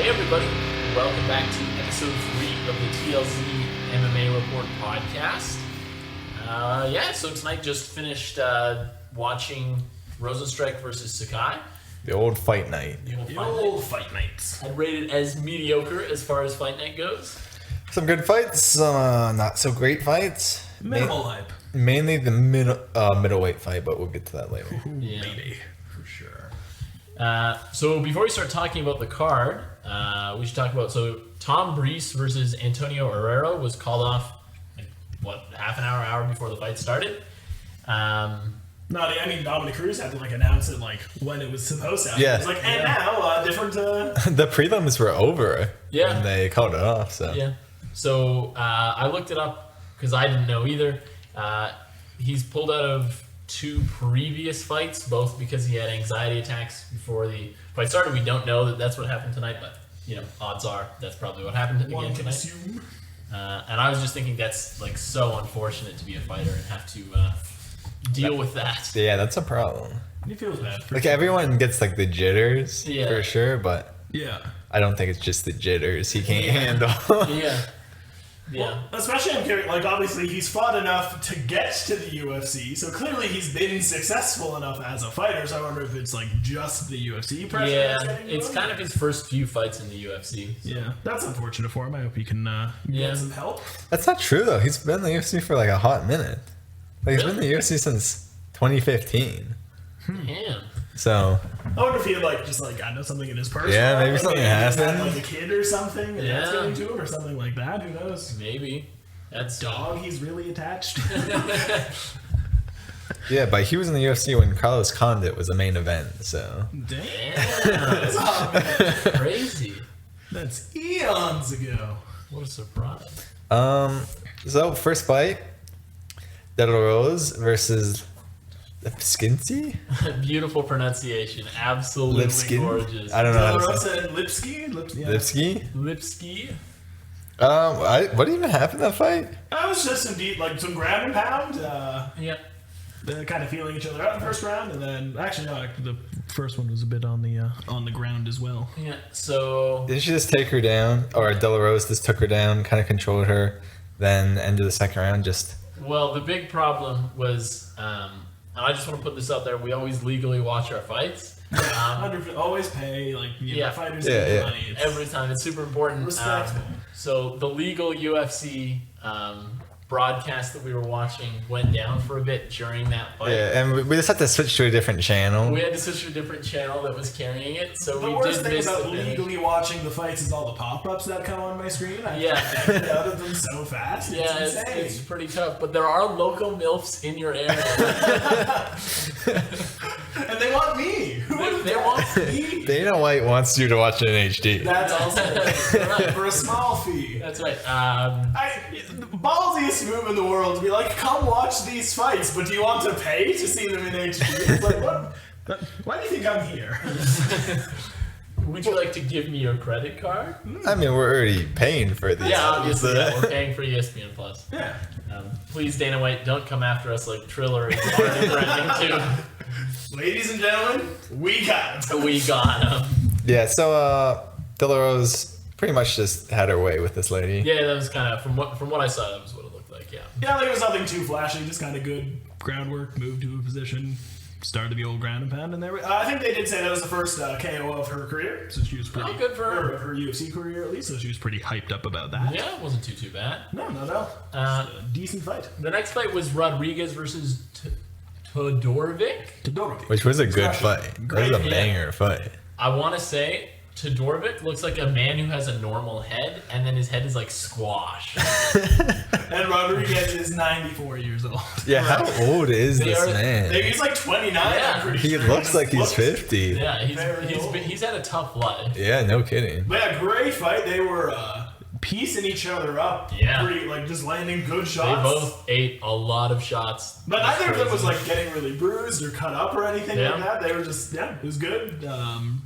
Hey everybody, welcome back to episode 3 of the TLZ MMA Report podcast. So tonight just finished watching Rozenstruik vs. Sakai. The old fight night. The old fight night. I'd rate it as mediocre as far as fight night goes. Some good fights, some not so great fights. Minimal hype. Mainly the middleweight fight, but we'll get to that later. Yeah, Maybe. for sure. So before we start talking about the card, we should talk about, Tom Breese versus Antonio Herrera was called off, half an hour before the fight started. Dominic Cruz had to announce it when it was supposed to happen. Yeah. It was now different. The prelims were over when they called it off. So Yeah. So I looked it up because I didn't know either. He's pulled out of 2 previous fights, both because he had anxiety attacks before the fight started. We don't know that that's what happened tonight, but odds are that's probably what happened again One can tonight. assume. And I was just thinking that's so unfortunate to be a fighter and have to deal with that. yeah, that's a problem. It feels bad. Everyone gets the jitters Yeah. for sure, but Yeah. I don't think it's just the jitters he can't handle. Yeah. Yeah. Well, especially I'm curious. Obviously, he's fought enough to get to the UFC, so clearly he's been successful enough as a fighter. So I wonder if it's just the UFC pressure. Yeah, that's getting it's him? kind of his first few fights in the UFC. So. Yeah, that's unfortunate for him. I hope he can Yeah. get some help. That's not true though. He's been in the UFC for a hot minute. He's been in the UFC since 2015. Damn. So I wonder if he had I know something in his personal Yeah, life, maybe something he just happened. had a kid or something, and that's Yeah. getting to him, or something like that. Who knows? Maybe. That's Dog, he's really attached. yeah, but he was in the UFC when Carlos Condit was the main event. So Damn, Damn. Crazy. that's eons ago. What a surprise. So first fight, De La Rose versus Lipskinski? Beautiful pronunciation. Absolutely Lipskin? gorgeous. I don't know how to Rosa say and Lipsky? Lipsky? Lipsky? What even happened in that fight? That was just some ground and pound. Yeah. Kind of feeling each other out in the first round, and then the first one was a bit on the ground as well. Yeah. So. Didn't she just take her down? Or De La Rose just took her down, kind of controlled her, then end of the second round just... Well, the big problem was, and I just want to put this out there, we always legally watch our fights. 100%, always pay fighters money. Every time. It's super important. Respectful. So the legal UFC broadcast that we were watching went down for a bit during that fight. Yeah, and we just had to switch to a different channel. We had to switch to a different channel that was carrying it, so The we worst did thing miss about the finish. legally watching the fights is all the pop-ups that come on my screen. I Yeah. have to get out of them so fast. Yeah, It's insane. it's pretty tough, but there are local MILFs in your area. And they want me. Who would They want me? Dana White wants you to watch it in HD. That's also for a small fee. That's right. The ballsiest move in the world to be come watch these fights, but do you want to pay to see them in HD? It's what? Why do you think I'm here? Would you like to give me your credit card? I mean, we're already paying for these. Yeah, obviously. Yeah, we're paying for ESPN Plus. Yeah. Please, Dana White, don't come after us like Triller is already threatening to. Ladies and gentlemen, we got it. We got him. Yeah, so De La Rose pretty much just had her way with this lady. Yeah, that was kind of from what I saw. That was what it looked like. Yeah. Yeah, it was nothing too flashy, just kind of good groundwork, move to a position, started the old ground and pound, and I think they did say that was the first KO of her career, so she was pretty good for her. Of her UFC career at least, so she was pretty hyped up about that. Yeah, it wasn't too bad. No. It's a decent fight. The next fight was Rodriguez versus Todorovic. Which was a good fight. That was a yeah. banger fight. I want to say Todorovic looks like a man who has a normal head, and then his head is like squash. And Rodriguez is 94 years old. Yeah, how old is this man? He's 29. Yeah. I'm pretty He sure. looks like he's 50. Yeah, Very he's had a tough life. Yeah, no kidding. But yeah, great fight. They were piecing each other up. Yeah. Pretty, just landing good They shots. both ate a lot of shots. But That's neither of them was crazy. getting really bruised or cut up or anything Yeah. like that. They were just, it was good.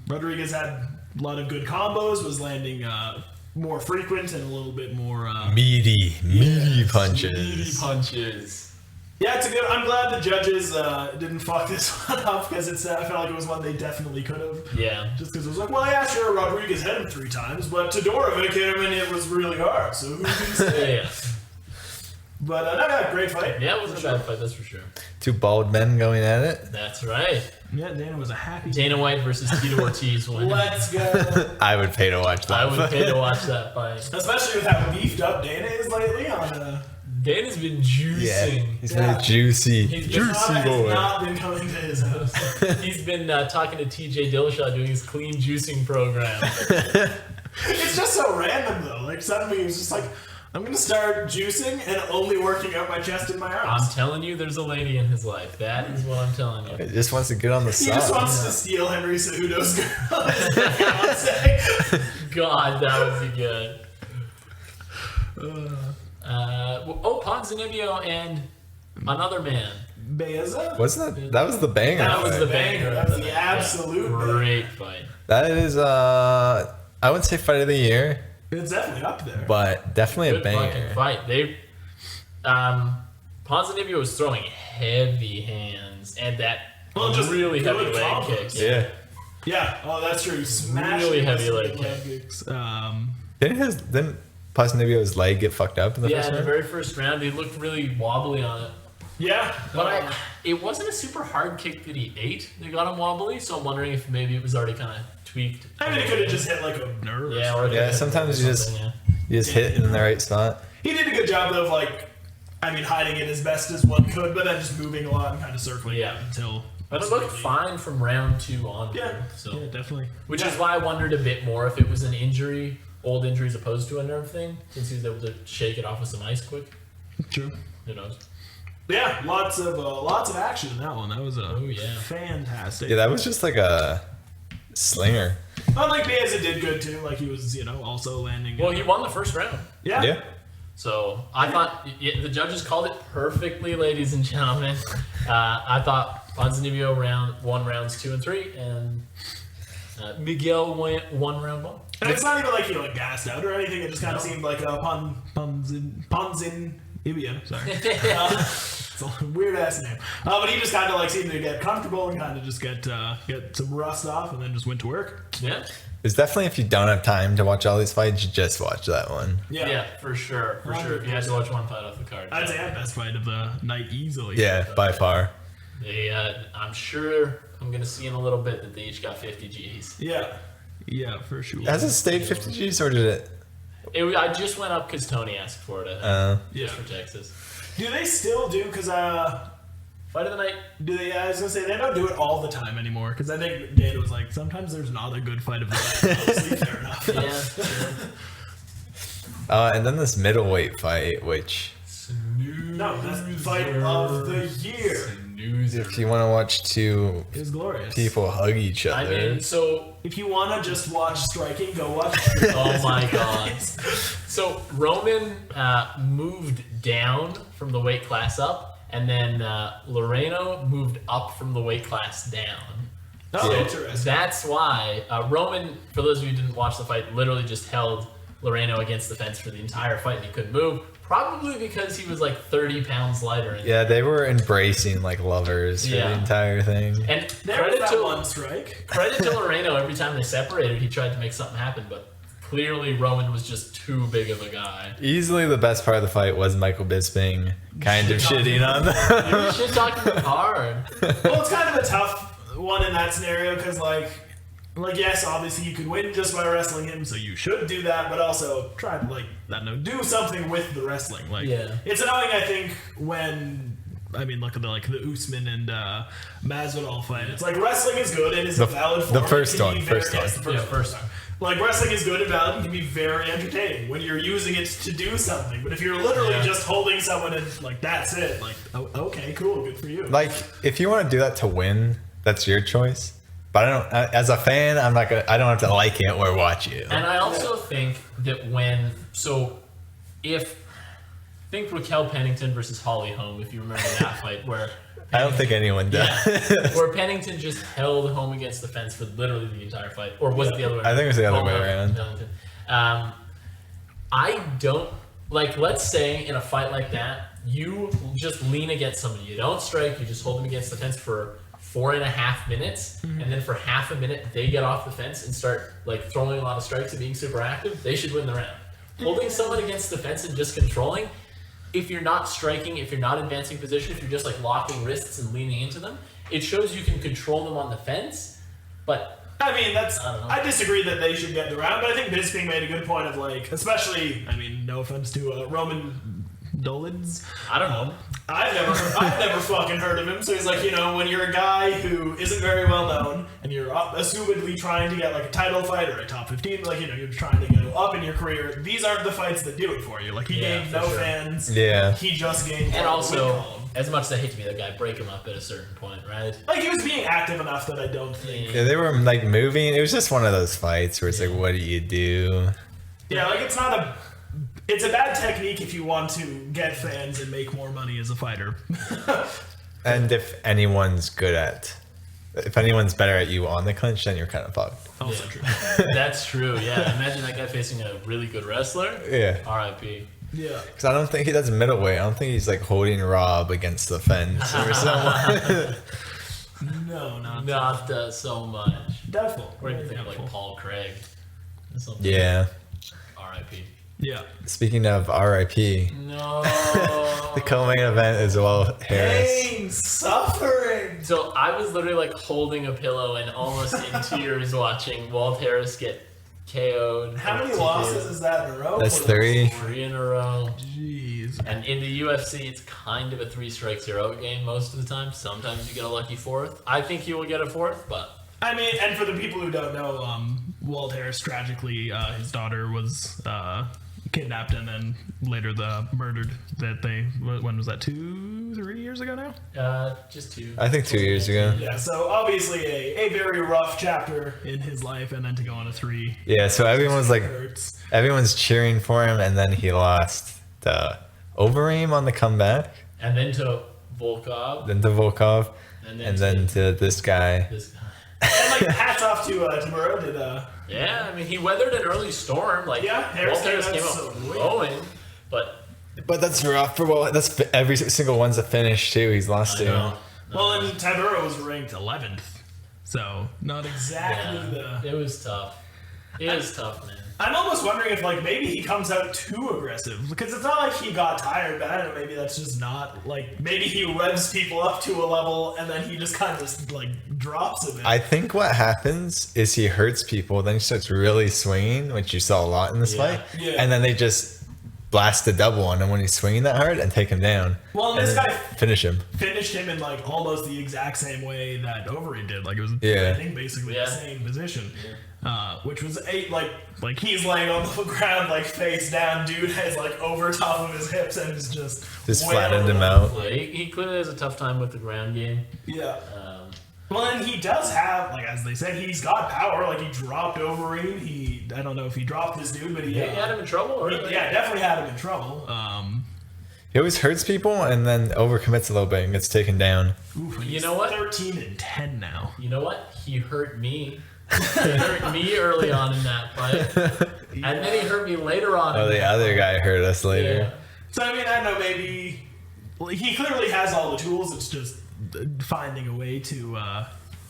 Rodriguez had a lot of good combos, was landing more frequent and a little bit more Meaty punches. Meaty punches. Yeah, it's a good. I'm glad the judges didn't fuck this one up because I felt like it was one they definitely could have. Yeah. Just because it was like, well, yeah, sure, Rodriguez hit him 3 times, but Todorovic hit him and it was really hard. So who can say? Yeah. But no, great fight. Yeah, it wasn't a bad fight, that's for sure. 2 bald men going at it. That's right. Yeah, Dana was a happy. Dana White versus Tito Ortiz win. Let's go. I would pay to watch that. I would pay to watch that fight. Especially with how beefed up Dana is lately on. Dana's been juicing. Yeah, he's been a juicy, He's been- juicy has boy. not been coming to his house. He's been talking to TJ Dillashaw doing his clean juicing program. It's just so random though. Like suddenly he was just like, I'm gonna start juicing and only working out my chest and my I'm arms. telling you, there's a lady in his life. That is what I'm telling you. He just wants to get on the He side. just wants to steal Henry Cejudo's girl. as his fiancé. God, that would be good. Ponzinibbio and another man. Beza? Wasn't that was the banger? That was fight. the banger. That was the absolute banger. Great fight. That is I wouldn't say fight of the year, It's definitely up there. but definitely a Good fucking banger. fight. They, Ponzinibbio was throwing heavy hands and that Just really heavy good leg combos. kick. Yeah. Yeah, that's true. He smashed Really him with heavy some leg good kick. kicks. Didn't Ponzinibbio's leg get fucked up in the Yeah, first in the round? very first round, he looked really wobbly on it. Yeah. But it wasn't a super hard kick that he ate that got him wobbly, so I'm wondering if maybe it was already kind of tweaked. I mean, it could have just hit like a nerve. Yeah, or Yeah, sometimes you just something, you just hit in the right spot. He did a good job of hiding it as best as one could, but then just moving a lot and kind of circling Yeah. it until. But it looked fine from round 2 on. Yeah. So, Yeah, definitely. which is why I wondered a bit more if it was an injury, old injury as opposed to a nerve thing, since he was able to shake it off with some ice quick. True. Who knows? Yeah, lots of action in that one. That was fantastic. Yeah, that was just like a slinger. Unlike Beza did good too. Like he was, also landing. Well, he won the first round. yeah. Yeah. So I thought the judges called it perfectly, ladies and gentlemen. I thought Ponzinibbio won rounds 2 and 3, and Miguel won round 1. And it's not even like he gassed out or anything. It just kind of seemed like a Ponzin Ibia. Sorry. It's a weird ass name. But he just kind of seemed to get comfortable and kind of just get some rust off and then just went to work. Yeah. It's definitely, if you don't have time to watch all these fights, you just watch that one. Yeah, for sure. For sure. If you had to watch one fight off the card. I'd say our best fight of the night easily. Yeah, by far. I'm sure I'm going to see in a little bit that they each got 50 Gs. Yeah. Yeah, for sure. Has it stayed 50 Gs or did it? I just went up because Tony asked for it, just for Texas. Do they still do? Because Fight of the night. do they? I was gonna say they don't do it all the time anymore. Because I think Dana was like, sometimes there's not a good fight of the night. Obviously, fair enough. Yeah. And then this middleweight fight, which No, that's the fight of the year. if you want to watch 2 It's glorious. people hug each I other, mean, so If you want to just watch striking, go watch. oh my god. So Roman moved down from the weight class up, and then Loreno moved up from the weight class down. Oh, So interesting. that's why Roman, for those of you who didn't watch the fight, literally just held Loreno against the fence for the entire fight and he couldn't move. Probably because he was 30 pounds lighter. yeah, they were embracing like lovers for the Yeah. entire thing. And There was credit that to one strike. credit to Loreno, every time they separated, he tried to make something happen, but clearly Roman was just too big of a guy. Easily the best part of the fight was Michael Bisping kind of shitting on them. He was shit talking hard. Well, it's kind of a tough one in that scenario because, yes, obviously you could win just by wrestling him, so you should do that, but also try to, I don't know, do something with the wrestling. Yeah. It's annoying, I think, when. I mean, look at the Usman and Masvidal fight. It's wrestling is good and is a valid form. the first It can one, be very- first yes, one. the Yeah, first first one. Wrestling is good and valid and can be very entertaining when you're using it to do something. But if you're literally Yeah. just holding someone and that's it, okay, cool, good for you. If you want to do that to win, that's your choice. But I don't. As a fan, I'm not gonna. I don't have to like it or watch it. And I also think that think Raquel Pennington versus Holly Holm, if you remember that fight where I don't think anyone does. where Pennington just held Holm against the fence for literally the entire fight, or was it the other way? I think it was the other Holm way held around. Pennington. I don't let's say in a fight like that, you just lean against somebody. You don't strike. You just hold them against the fence for 4.5 minutes, and then for half a minute they get off the fence and start like throwing a lot of strikes and being super active. They should win the round. Holding someone against the fence and just controlling, if you're not striking, if you're not advancing position, if you're just like locking wrists and leaning into them, it shows you can control them on the fence. But I mean, I disagree that they should get the round, but I think Bisping made a good point of like, especially, I mean, no offense to Roman Dolids. I don't know. I've never fucking heard of him. So he's like, you know, when you're a guy who isn't very well known and you're assumedly trying to get like a title fight or a top 15, like, you know, you're trying to go up in your career. These aren't the fights that do it for you. Like, he gained no fans. Yeah. He just gained. And also, as much as I hate to be that guy, break him up at a certain point, right? Like, he was being active enough that I don't think. Yeah, they were like moving. It was just one of those fights where it's like, what do you do? Yeah, like it's a bad technique if you want to get fans and make more money as a fighter. And if anyone's better at you on the clinch, then you're kind of fucked. Also true. That's true, yeah. Imagine that guy facing a really good wrestler. Yeah. R.I.P. Yeah. Because I don't think he does middleweight. I don't think he's like holding Rob against the fence or something. No, Not so much. Doubtful. Or even think of like Paul Craig. Or something. Yeah. R.I.P. Yeah. Speaking of RIP, No. the co-main event is Walt Harris. Pain, suffering. So I was literally like holding a pillow and almost in tears watching Walt Harris get KO'd. How many losses is that in a row? That's 3. 3 in a row. Jeez. And in the UFC, it's kind of a 3-strikes-you're out game most of the time. Sometimes you get a lucky 4th. I think you will get a 4th, but... I mean, and for the people who don't know, Walt Harris, tragically, his daughter was kidnapped and then later murdered. When was that, 2-3 years ago now? Just 2. I think 2 years ago. Yeah, so obviously a very rough chapter in his life, and then to go on a 3. Yeah, so everyone's like, hurts. everyone's cheering for him, and then he lost to Overeem on the comeback, And then to Volkov. then to Volkov, and then to this guy. This guy. And like, hats off to Tamura. Yeah, I mean, he weathered an early storm. Like, Yeah, Harris Walt Harris came so out weird. blowing, but But that's rough for Walt. That's every single one's a finish too. He's lost I to. know. Well, and Tamura was ranked 11th, so not exactly It was tough. It was tough, man. I'm almost wondering if like maybe he comes out too aggressive, because it's not like he got tired, but I don't know, maybe that's just not like, maybe he revs people up to a level and then he just kind of like drops a bit. I think what happens is he hurts people, then he starts really swinging, which you saw a lot in this fight, Yeah. and then they just blast a double on him when he's swinging that hard and take him down. Well, and this then guy finish him. finished him in like almost the exact same way that Overeem did. Like, it was, Yeah. I think, basically Yeah. the same position. Which was like he's laying on the ground, like face down. Dude has like over top of his hips and is just flattened him wailing. out. Yeah, he clearly has a tough time with the ground game. Yeah. Well, and he does have, like, as they said, he's got power. Like, he dropped Overeem. I don't know if he dropped this dude, but he had him in trouble. Or definitely had him in trouble. He always hurts people and then overcommits a little bit and gets taken down. Oof, You know what? 13-10 now. You know what? He hurt me. He hurt me early on in that fight, and then he hurt me later on. Oh, in the that other fight. guy hurt us later. Yeah. So, I mean, I don't know, maybe... Well, he clearly has all the tools. It's just finding a way to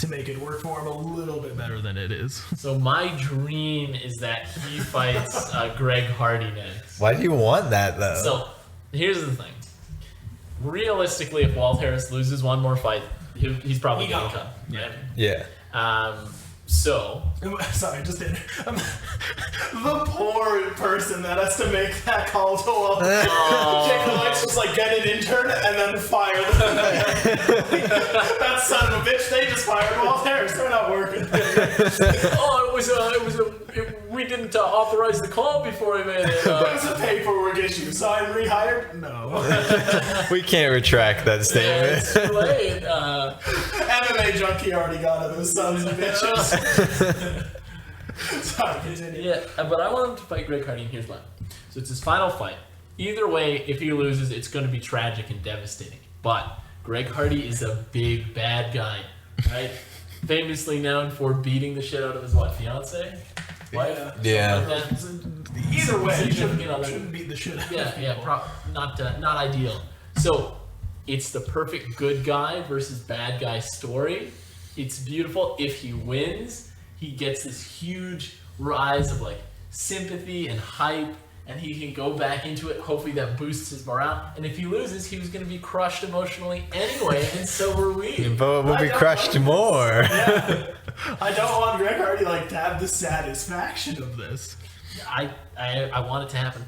make it work for him a little bit better than it is. So my dream is that he fights Greg Hardy next. Why do you want that though? So here's the thing. Realistically, if Walt Harris loses one more fight, he's probably going to cut. Right? Yeah. So Sorry, just did. The poor person that has to make that call to Walt. Jacob Lex was like, get an intern and then fire them. That son of a bitch, they just fired Walt Harris. They're not working. we didn't authorize the call before we made it. It was a paperwork issue, so I'm rehired? No. We can't retract that statement. It's too late. MMA junkie already got it, those sons of bitches. Sorry, continue. Yeah, but I want him to fight Greg Hardy, and here's why. So it's his final fight. Either way, if he loses, it's going to be tragic and devastating. But Greg Hardy is a big bad guy, right? Famously known for beating the shit out of his fiance? Wife? Yeah. Something like that. Either way, So you you shouldn't be on shouldn't beat the shit out of Yeah, people. not ideal. So it's the perfect good guy versus bad guy story. It's beautiful. If he wins, he gets this huge rise of like sympathy and hype, and he can go back into it. Hopefully that boosts his morale. And if he loses, he was going to be crushed emotionally anyway, and so were we. But we'll be crushed more. Yeah. I don't want Greg Hardy like to have the satisfaction of this. I want it to happen.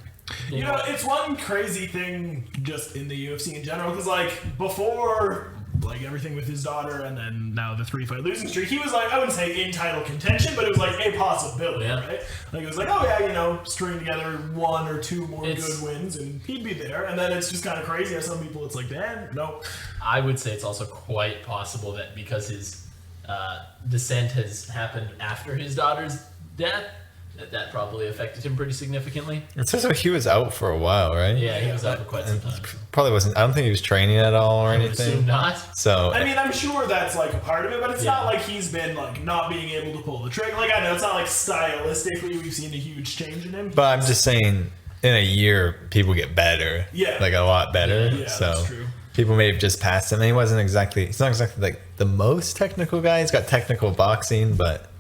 You know, it's one crazy thing just in the UFC in general, because like before, like everything with his daughter, and then now the 3-fight losing streak, he was like, I wouldn't say in title contention, but it was like a possibility, right? Like it was like, oh yeah, you know, string together 1 or 2 more good wins, and he'd be there. And then it's just kind of crazy how some people, it's like, damn, no. I would say it's also quite possible that because his descent has happened after his daughter's death, that probably affected him pretty significantly. It says he was out for a while, right? Yeah, he was out for quite some time. Probably wasn't. I don't think he was training at all or I would anything. assume not. So I mean, I'm sure that's like a part of it, but it's not like he's been like not being able to pull the trigger. Like I know it's not like stylistically we've seen a huge change in him. But I'm just saying, in a year, people get better. Yeah. Like a lot better. Yeah, so that's true. people may have just passed him. And he's not exactly like the most technical guy. He's got technical boxing, but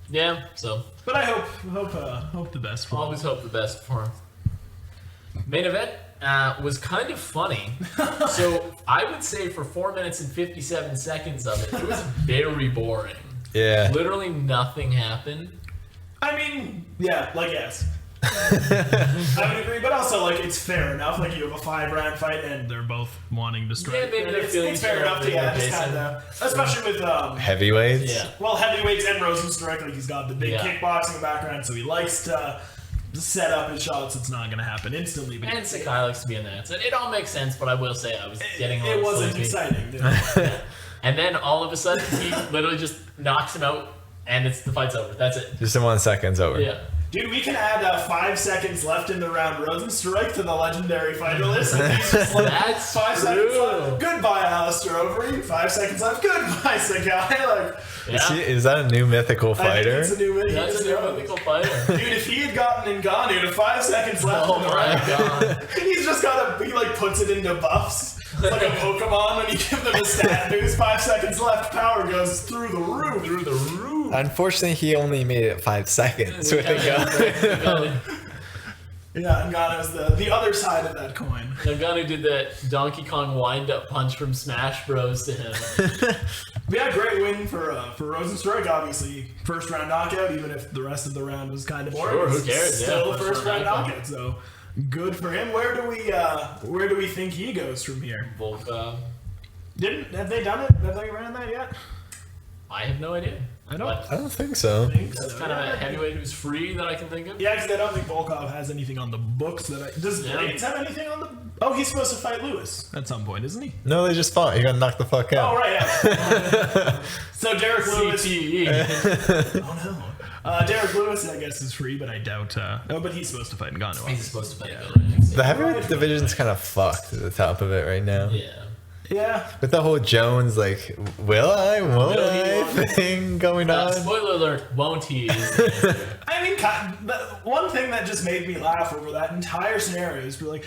Yeah, so. But I hope the best for him. Always hope the best for him. Main event was kind of funny. So I would say for 4 minutes and 57 seconds of it was very boring. yeah. Literally nothing happened. I mean, yeah, like yes. I would agree, but also like it's fair enough. Like you have a 5-round fight, and they're both wanting to strike. Yeah, maybe they're feeling it's fair enough to just pacing. kind of, especially with Heavyweights. Yeah. well, heavyweights and Rozenstruik. Like he's got the big kickboxing background, so he likes to set up his shots. It's not going to happen instantly. But And Sakai likes to be in that. So it all makes sense, but I will say I was getting a it little wasn't sleepy. exciting. Did it? And then all of a sudden he literally just knocks him out, and the fight's over. That's it. Just in 1 second's over. Yeah. Dude, we can add 5 seconds left in the round Rozenstruik to the legendary fighter list. And he's just like, That's 5 seconds true. left. Goodbye, Alistair Overeem. 5 seconds left. Goodbye, Sakai. Like, Is that a new mythical I think fighter? it's a new That's a new mythical fighter. Dude, if he had gotten Ngannou to 5 seconds left Oh in the my round, god. he's just he like puts it into buffs. It's like a Pokemon when you give them a stat boost. 5 seconds left, power goes through the roof. Through the roof. Unfortunately, he only made it 5 seconds with a gun. Yeah, Ngannou's the other side of that coin. Ngannou did that Donkey Kong wind-up punch from Smash Bros. To him. Yeah, great win for Rozenstruik. Obviously, first round knockout. Even if the rest of the round was kind of boring, Sure, who cares? Still Yeah, first round knockout. knockout. So good for him. Where do we think he goes from here? Volkov. Have they done it? Have they ran that yet? I have no idea. I don't I don't think so. That's kind of a heavyweight who's free that I can think of. Yeah, because I don't think Volkov has anything on the books. Does Blades have anything on the? Oh, he's supposed to fight Lewis at some point, isn't he? No, they just fought. He got knocked the fuck out. Oh right, yeah. So Derek Lewis. CTE. Oh no. Derek Lewis, I guess, is free, but I doubt. No, but he's supposed to fight Ngannou. He's supposed to fight Ngannou. The heavyweight division's kind of fucked at the top of it right now. Yeah. Yeah. With the whole Jones, like, will I, won't Will he, I won't he? thing going on. Spoiler alert, won't he? is the answer. I mean, one thing that just made me laugh over that entire scenario is like,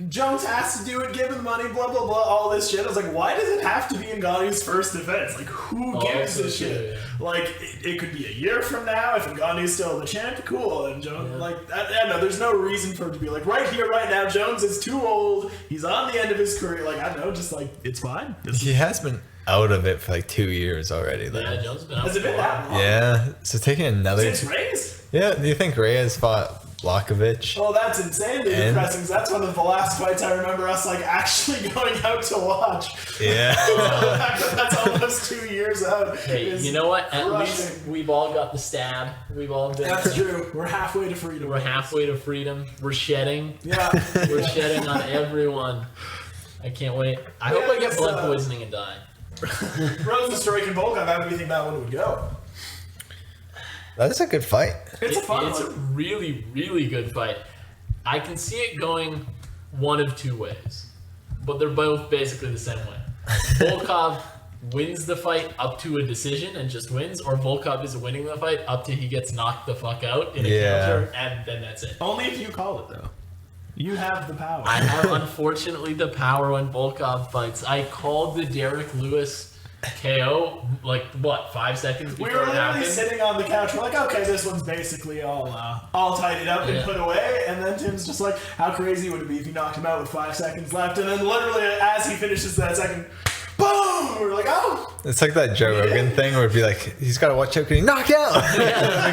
Jones has to do it, give him the money, blah, blah, blah, all this shit. I was like, why does it have to be Ngannou's first defense? Like, who gives a shit? Yeah. Like, it could be a year from now, if Ngannou's still the champ, cool. And Jones, I know, there's no reason for him to be like, right here, right now, Jones is too old, he's on the end of his career. Like, I don't know, just like, it's fine. He has been out of it for like 2 years already, though. Yeah, Jones has been out Has it for been a while. that long? Yeah, so taking another. Since Reyes? Yeah, do you think Reyes fought Blachowicz? Oh, that's insanely And- depressing. 'Cause that's one of the last fights I remember us like actually going out to watch. Yeah. That's almost 2 years out. Hey, It's you know what? At crushing. least we've all got the stab. We've all been. That's true. We're halfway to freedom. We're halfway to freedom. We're shedding. Yeah. We're shedding on everyone. I can't wait. I hope I get it's, blood poisoning and die. Rozenstruik and Volkov, how do you think that one would go? That's a good fight. It's a fun It's a one. really, really good fight. I can see it going one of two ways, but they're both basically the same way. Volkov wins the fight up to a decision and just wins, or Volkov is winning the fight up to he gets knocked the fuck out in a counter, and then that's it. Only if you call it, though. You have the power. I have, unfortunately, the power when Volkov fights. I called the Derek Lewis KO, 5 seconds before We were it literally happened? sitting on the couch. We're like, okay, this one's basically all tidied up and put away. And then Tim's just like, how crazy would it be if you knocked him out with 5 seconds left? And then literally, as he finishes that second, boom! We're like, oh! It's like that Joe Rogan thing where it'd be like, he's got to watch out getting knocked out. The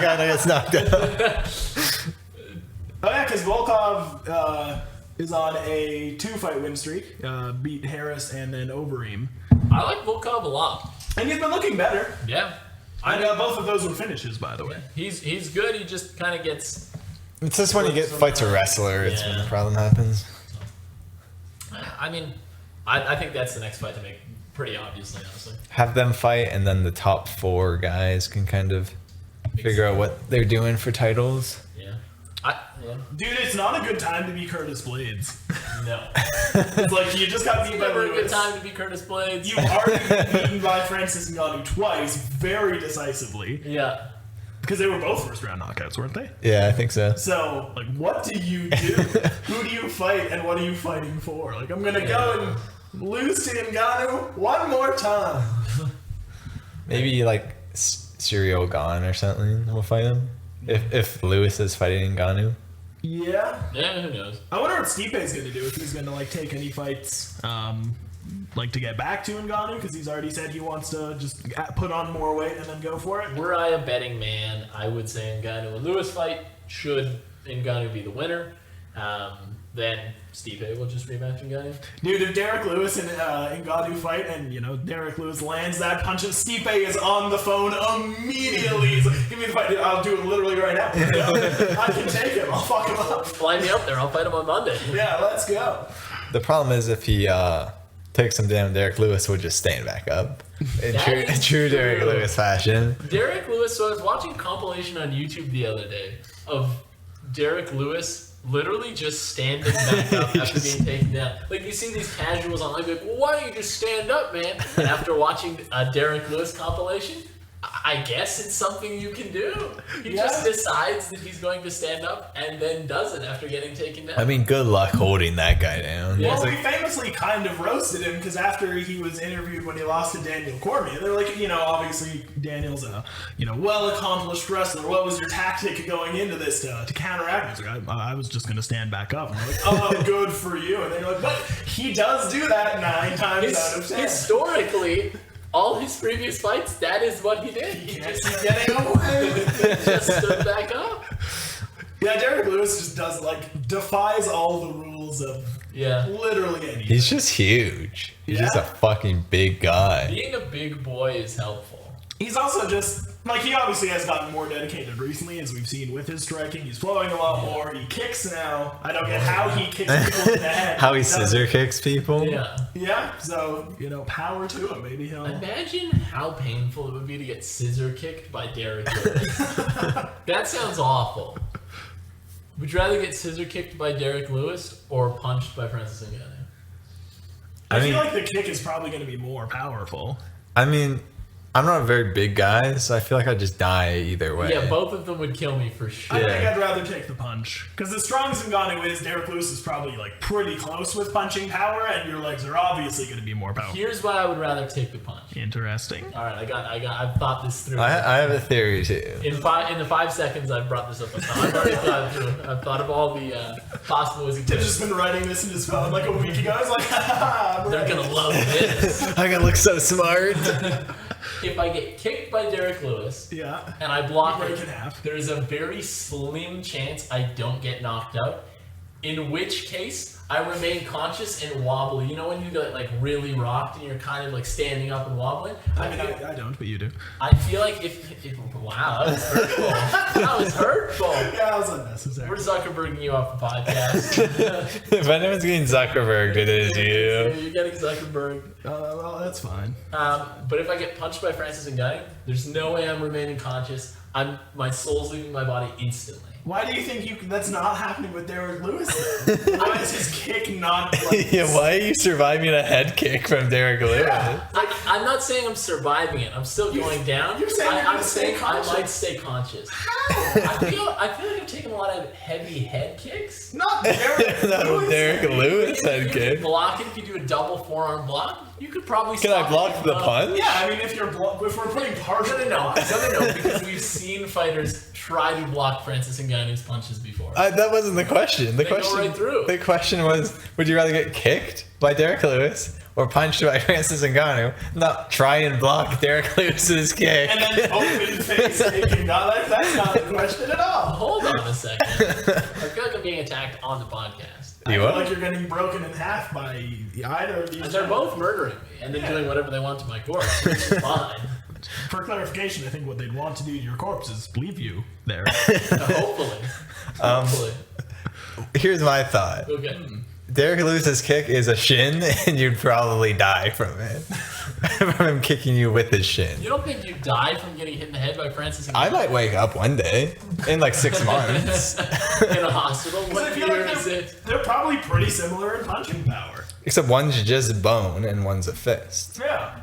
guy that gets knocked out. Oh yeah, because Volkov is on a 2-fight win streak. Beat Harris and then Overeem. I like Volkov a lot. And he's been looking better. Yeah. And both of those were finishes, by the way. He's good. He just kind of gets... It's just when you get fights a wrestler, it's when the problem happens. I mean, I think that's the next fight to make pretty obviously, honestly. Have them fight, and then the top 4 guys can kind of figure out what they're doing for titles. Yeah. Dude, it's not a good time to be Curtis Blades. No. It's like, you just got beat by Never a Lewis. good time to be Curtis Blades. You've already been beaten by Francis Ngannou twice, very decisively. Yeah. Because they were both first-round knockouts, weren't they? Yeah, I think so. So, what do you do? Who do you fight, and what are you fighting for? I'm going to go and lose to Ngannou one more time. Maybe Cyril Gane or something will fight him. If Lewis is fighting Ngannou. Yeah. Yeah, who knows? I wonder what Stipe's going to do, if he's going to take any fights to get back to Ngannou, because he's already said he wants to just put on more weight and then go for it. Were I a betting man, I would say Ngannou and Lewis fight. Should Ngannou be the winner, then Stipe will just rematch Ngannou. Dude, if Derek Lewis and Ngannou fight, and Derek Lewis lands that punch, and Stipe is on the phone immediately. He's like, give me the fight. Dude, I'll do it literally right now. I can take him. I'll fuck him up. Fly me up there. I'll fight him on Monday. Yeah, let's go. The problem is if he takes him down, Derek Lewis would just stand back up in true Derek Lewis fashion. Derek Lewis. So I was watching a compilation on YouTube the other day of Derek Lewis literally just standing back up after being taken down. You see these casuals online, well, why don't you just stand up, man? And after watching a Derek Lewis compilation, I guess it's something you can do. He just decides that he's going to stand up and then does it after getting taken down. I mean, good luck holding that guy down. Yeah. Well, we famously kind of roasted him, because after he was interviewed when he lost to Daniel Cormier, they're like, obviously Daniel's a, well-accomplished wrestler. What was your tactic going into this to counteract? He's like, I was just going to stand back up. And they're like, oh, good for you. And they're like, but he does do that 9 times out of 10. Historically, all his previous fights, that is what he did. He Can't just see getting away. just stood back up. Yeah, Derek Lewis just does, defies all the rules of literally anything. He's just huge. He's just a fucking big guy. Being a big boy is helpful. He's also just, he obviously has gotten more dedicated recently, as we've seen with his striking. He's flowing a lot more. He kicks now. I don't get how he kicks people in the head. How he scissor kicks people. Yeah. Yeah, so, power to him. Maybe he'll... Imagine how painful it would be to get scissor kicked by Derek Lewis. That sounds awful. Would you rather get scissor kicked by Derek Lewis or punched by Francis Ngannou? I feel like the kick is probably going to be more powerful. I mean, I'm not a very big guy, so I feel like I'd just die either way. Yeah, both of them would kill me for sure. I think I'd rather take the punch. Because as strong as Ngannou is, Derek Lewis is probably pretty close with punching power, and your legs are obviously going to be more powerful. Here's why I would rather take the punch. Interesting. All right, I've thought this through. I have a theory too. In the 5 seconds I've brought this up, I've already thought it through. I've thought of all the possible ways. Tim's just been writing this in his phone a week ago. He's like, haha, They're gonna love this. I'm gonna look so smart. If I get kicked by Derek Lewis, and I block break it, in half. there's a very slim chance I don't get knocked out. In which case, I remain conscious and wobbly. You know when you get really rocked and you're kind of standing up and wobbling? I don't, but you do. I feel like if wow, that was hurtful. That was hurtful. Yeah, that was unnecessary. We're Zuckerberging you off the podcast. If anyone's getting Zuckerberg, it is you. You're getting Zuckerberg. Well, that's fine. But if I get punched by Francis Ngannou, there's no way I'm remaining conscious. My soul's leaving my body instantly. Why do you think that's not happening with Derek Lewis? Why is his kick not like... Yeah, why are you surviving a head kick from Derek Lewis? Yeah. I'm not saying I'm surviving it. I'm still going down. You're saying you're I'm gonna stay saying conscious. I might stay conscious. I feel like I'm taking a lot of heavy head kicks. Not Derek Not Lewis. a Derek Lewis head You kick. can block it if you do a double forearm block. You could probably. Can I stop block it. the punch? Yeah, I mean, if we're putting partial... No, because we've seen fighters try to block Francis Ngannou's punches before. That wasn't the question. They go right through. The question was, would you rather get kicked by Derek Lewis or punched by Francis Ngannou? Not try and block Derek Lewis's kick. And then open face taking not that's not the question at all. Hold on a second. I feel like I'm being attacked on the podcast. I You feel what? like you're getting broken in half by either of these. And they're both murdering me and then doing whatever they want to my corpse, which is fine. For clarification, I think what they'd want to do to your corpse is leave you there. Hopefully. Hopefully. Here's my thought. Okay. Derek Lewis's kick is a shin, and you'd probably die from it. From him kicking you with his shin. You don't think you die from getting hit in the head by Francis Ngannou? I might wake up one day in like 6 months. in a hospital? I What feel year like is it? they're probably pretty similar in punching power. Except one's just bone and one's a fist. Yeah.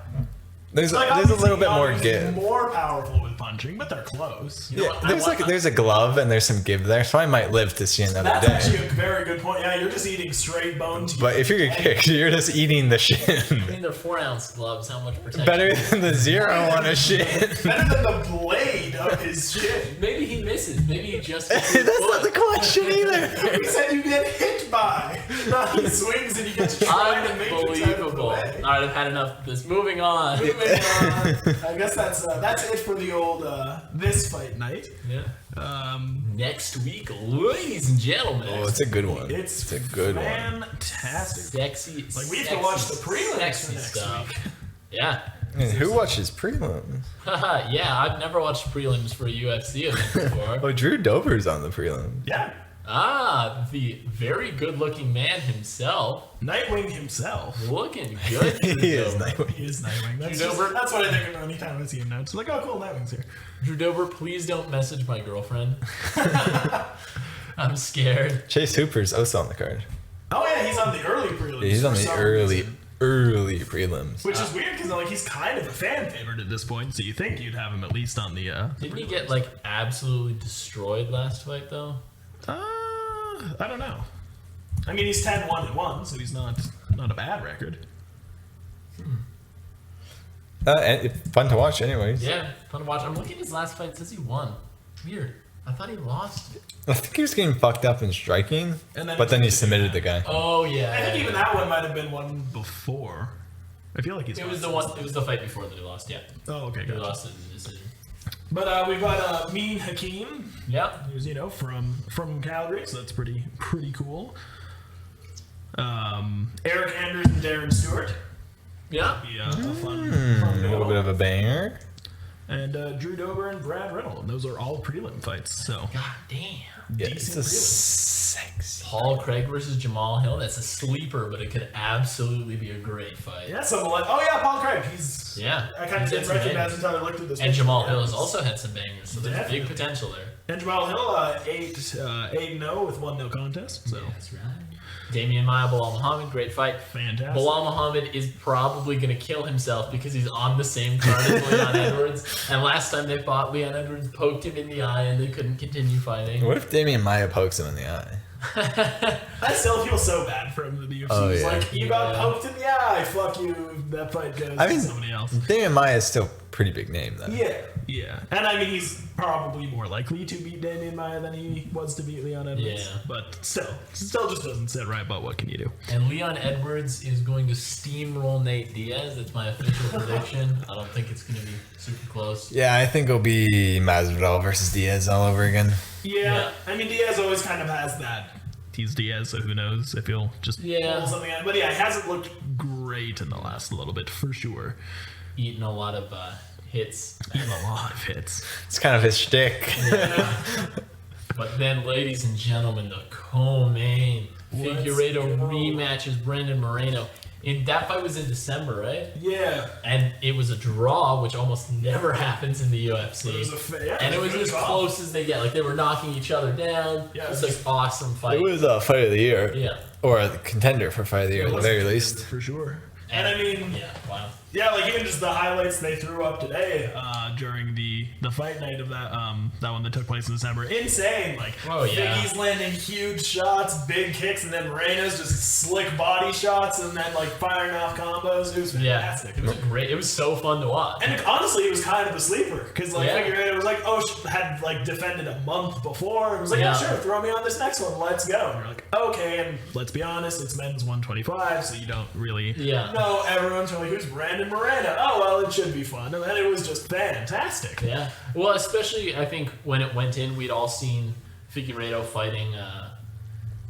There's Like, a little bit more Ngannou's give. More powerful with punching, but they're close. You know Yeah, what? there's a glove and there's some give there, so I might live to see another That's day. actually a very good point. Yeah, you're just eating straight bone to But if you get kicked, you're just eating the I shin. mean, they're 4-ounce gloves. How much protection? Better than the 0 on a shin. better than the blade of his shin. Maybe he misses. Maybe he just gets That's his not the foot. question either. We said you get hit by. Not he swings and you get to try to make it out of the Unbelievable. All way. right, I've had enough of this. Moving on. Moving on. I guess that's it for the old this fight night. Yeah. Um, Next week, ladies and gentlemen. Oh, it's a good one. it's a good one. fantastic. Sexy. Like we have to watch the prelims sexy for next stuff. week. Yeah. And who watches prelims? Haha, yeah, I've never watched prelims for a UFC event before. Oh, Drew Dober's on the prelim. Yeah, The very good-looking man himself. Nightwing himself. Looking good. He is Drew Dober. Nightwing. He is Nightwing. That's, You know, just, that's what I think of anytime I see him now. It's like, oh, cool, Nightwing's here. Drew Dober, please don't message my girlfriend. I'm scared. Chase Hooper's also on the card. Oh yeah, he's on the early prelims. He's on for the some early reason. prelims. Which is weird because like he's kind of a fan favorite at this point, so you think you'd have him at least on the. Didn't he get like absolutely destroyed last fight though? I don't know. I mean, he's 10-1-1, so he's not a bad record. And fun to watch, anyways. Yeah, fun to watch. I'm looking at his last fight. It says he won. Weird. I thought he lost. I think he was getting fucked up in striking, And then but then he submitted the guy. Oh yeah. I think even that one might have been one before. I feel like he's. It was the one. It was the fight before that he lost. Yeah, Oh, okay, he gotcha. lost it in the decision. But we've got Mean Hakeem, Yeah. who's from Calgary, so that's pretty cool. Eric Anders and Darren Stewart. Yeah. Be a fun A little duel. bit of a banger. And Drew Dober and Brad Riddle. Those are all prelim fights. So God damn. Yeah, Decent it's a prelim. sexy. Paul Craig versus Jamal Hill. That's a sleeper, but it could absolutely be a great fight. yeah, someone like Paul Craig. He's Yeah. I kind of He's didn't had some recognize bangers. until I looked at this. And picture. Jamal Yeah, Hill has he's- also had some bangers, so there's Definitely. big potential there. And Jamal Hill 8-0 with 1 no contest. So That's right. Damian Maya, Bilal Muhammad, great fight. fantastic. Bilal Muhammad is probably going to kill himself because he's on the same card as Leon Edwards. And last time they fought, Leon Edwards poked him in the eye and they couldn't continue fighting. What if Damian Maya pokes him in the eye? I still feel so bad for him in the UFC. Oh, It's yeah. like, you got Yeah. poked in the eye. Fuck you. That fight goes I mean- to somebody else. Damian Maya is still a pretty big name, though. Yeah. And I mean, he's probably more likely to beat Damian Maya than he was to beat Leon Edwards. Yeah. But still just doesn't sit right. But what can you do? And Leon Edwards is going to steamroll Nate Diaz. That's my official prediction. I don't think it's going to be super close. Yeah, I think it'll be Masvidal versus Diaz all over again. Yeah. I mean, Diaz always kind of has that. He's Diaz, so who knows if he'll just pull something out. But yeah, he hasn't looked great in the last little bit for sure. Eating a lot of hits. Even a lot of hits. It's kind of his shtick. But then, ladies and gentlemen, the co-main Let's Figueiredo go. rematches Brendan Moreno. That fight was in December, right? Yeah. And it was a draw, which almost never happens in the UFC. It was and it was as close as they get. Like, they were knocking each other down. Yeah, it was like awesome fight. It was a fight of the year. Yeah. Or a contender for fight of the year, at the very least. For sure. And I mean, yeah, wow. Yeah, like even just the highlights they threw up today during the fight night of that one that took place in December. Insane. Like, Figgy's landing huge shots, big kicks, and then Moreno's just slick body shots and then like firing off combos. It was fantastic. Yeah, it was so fun to watch. And honestly, it was kind of a sleeper because like Figueiredo was like, had like defended a month before. It was like, yeah, sure, throw me on this next one. Let's go. And you're like, okay. And let's be honest, it's men's 125, so you don't really know. Everyone's really who's Brandon Moreno. Oh well, it should be fun. And it was just fantastic. Yeah. Well, especially I think when it went in, we'd all seen Figueiredo fighting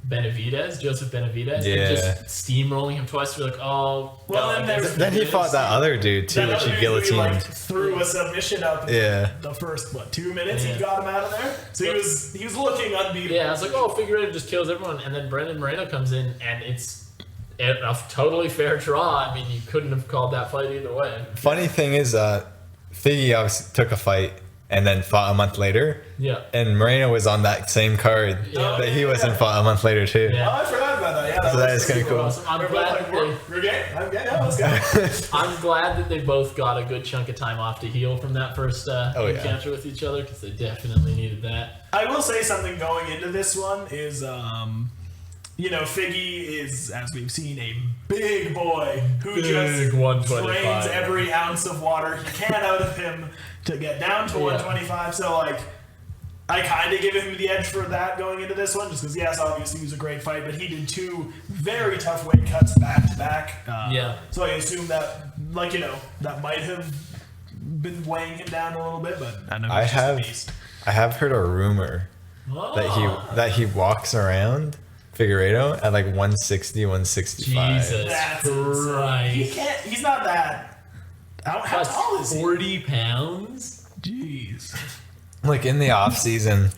Joseph Benavidez, and just steamrolling him twice. We're like, oh. Well, then he fought that other dude too, which he guillotined. Like, threw a submission up. In the first 2 minutes, he got him out of there. So he was looking unbeatable. Yeah, I was like, oh, Figueiredo just kills everyone, and then Brandon Moreno comes in, and it's a totally fair draw. I mean, you couldn't have called that fight either way. Funny thing is, Figgy obviously took a fight and then fought a month later. Yeah. And Moreno was on that same card that he was and fought a month later too. Yeah. Oh, I forgot about that. Yeah, so that is kind of cool. Awesome. I'm glad let's go. I'm glad that they both got a good chunk of time off to heal from that first encounter with each other, because they definitely needed that. I will say something going into this one is, Figgy is, as we've seen, a big boy who just drains every ounce of water he can out of him to get down to 125. So, like, I kind of give him the edge for that going into this one, just because, yes, obviously he was a great fight, but he did 2 very tough weight cuts back to back. So I assume that, that might have been weighing him down a little bit, but I know he's just a beast. I have heard a rumor that he walks around Figueiredo at like 160, 165. Jesus Christ. He's not that. How tall is he? 40 pounds? Jeez. Like in the off season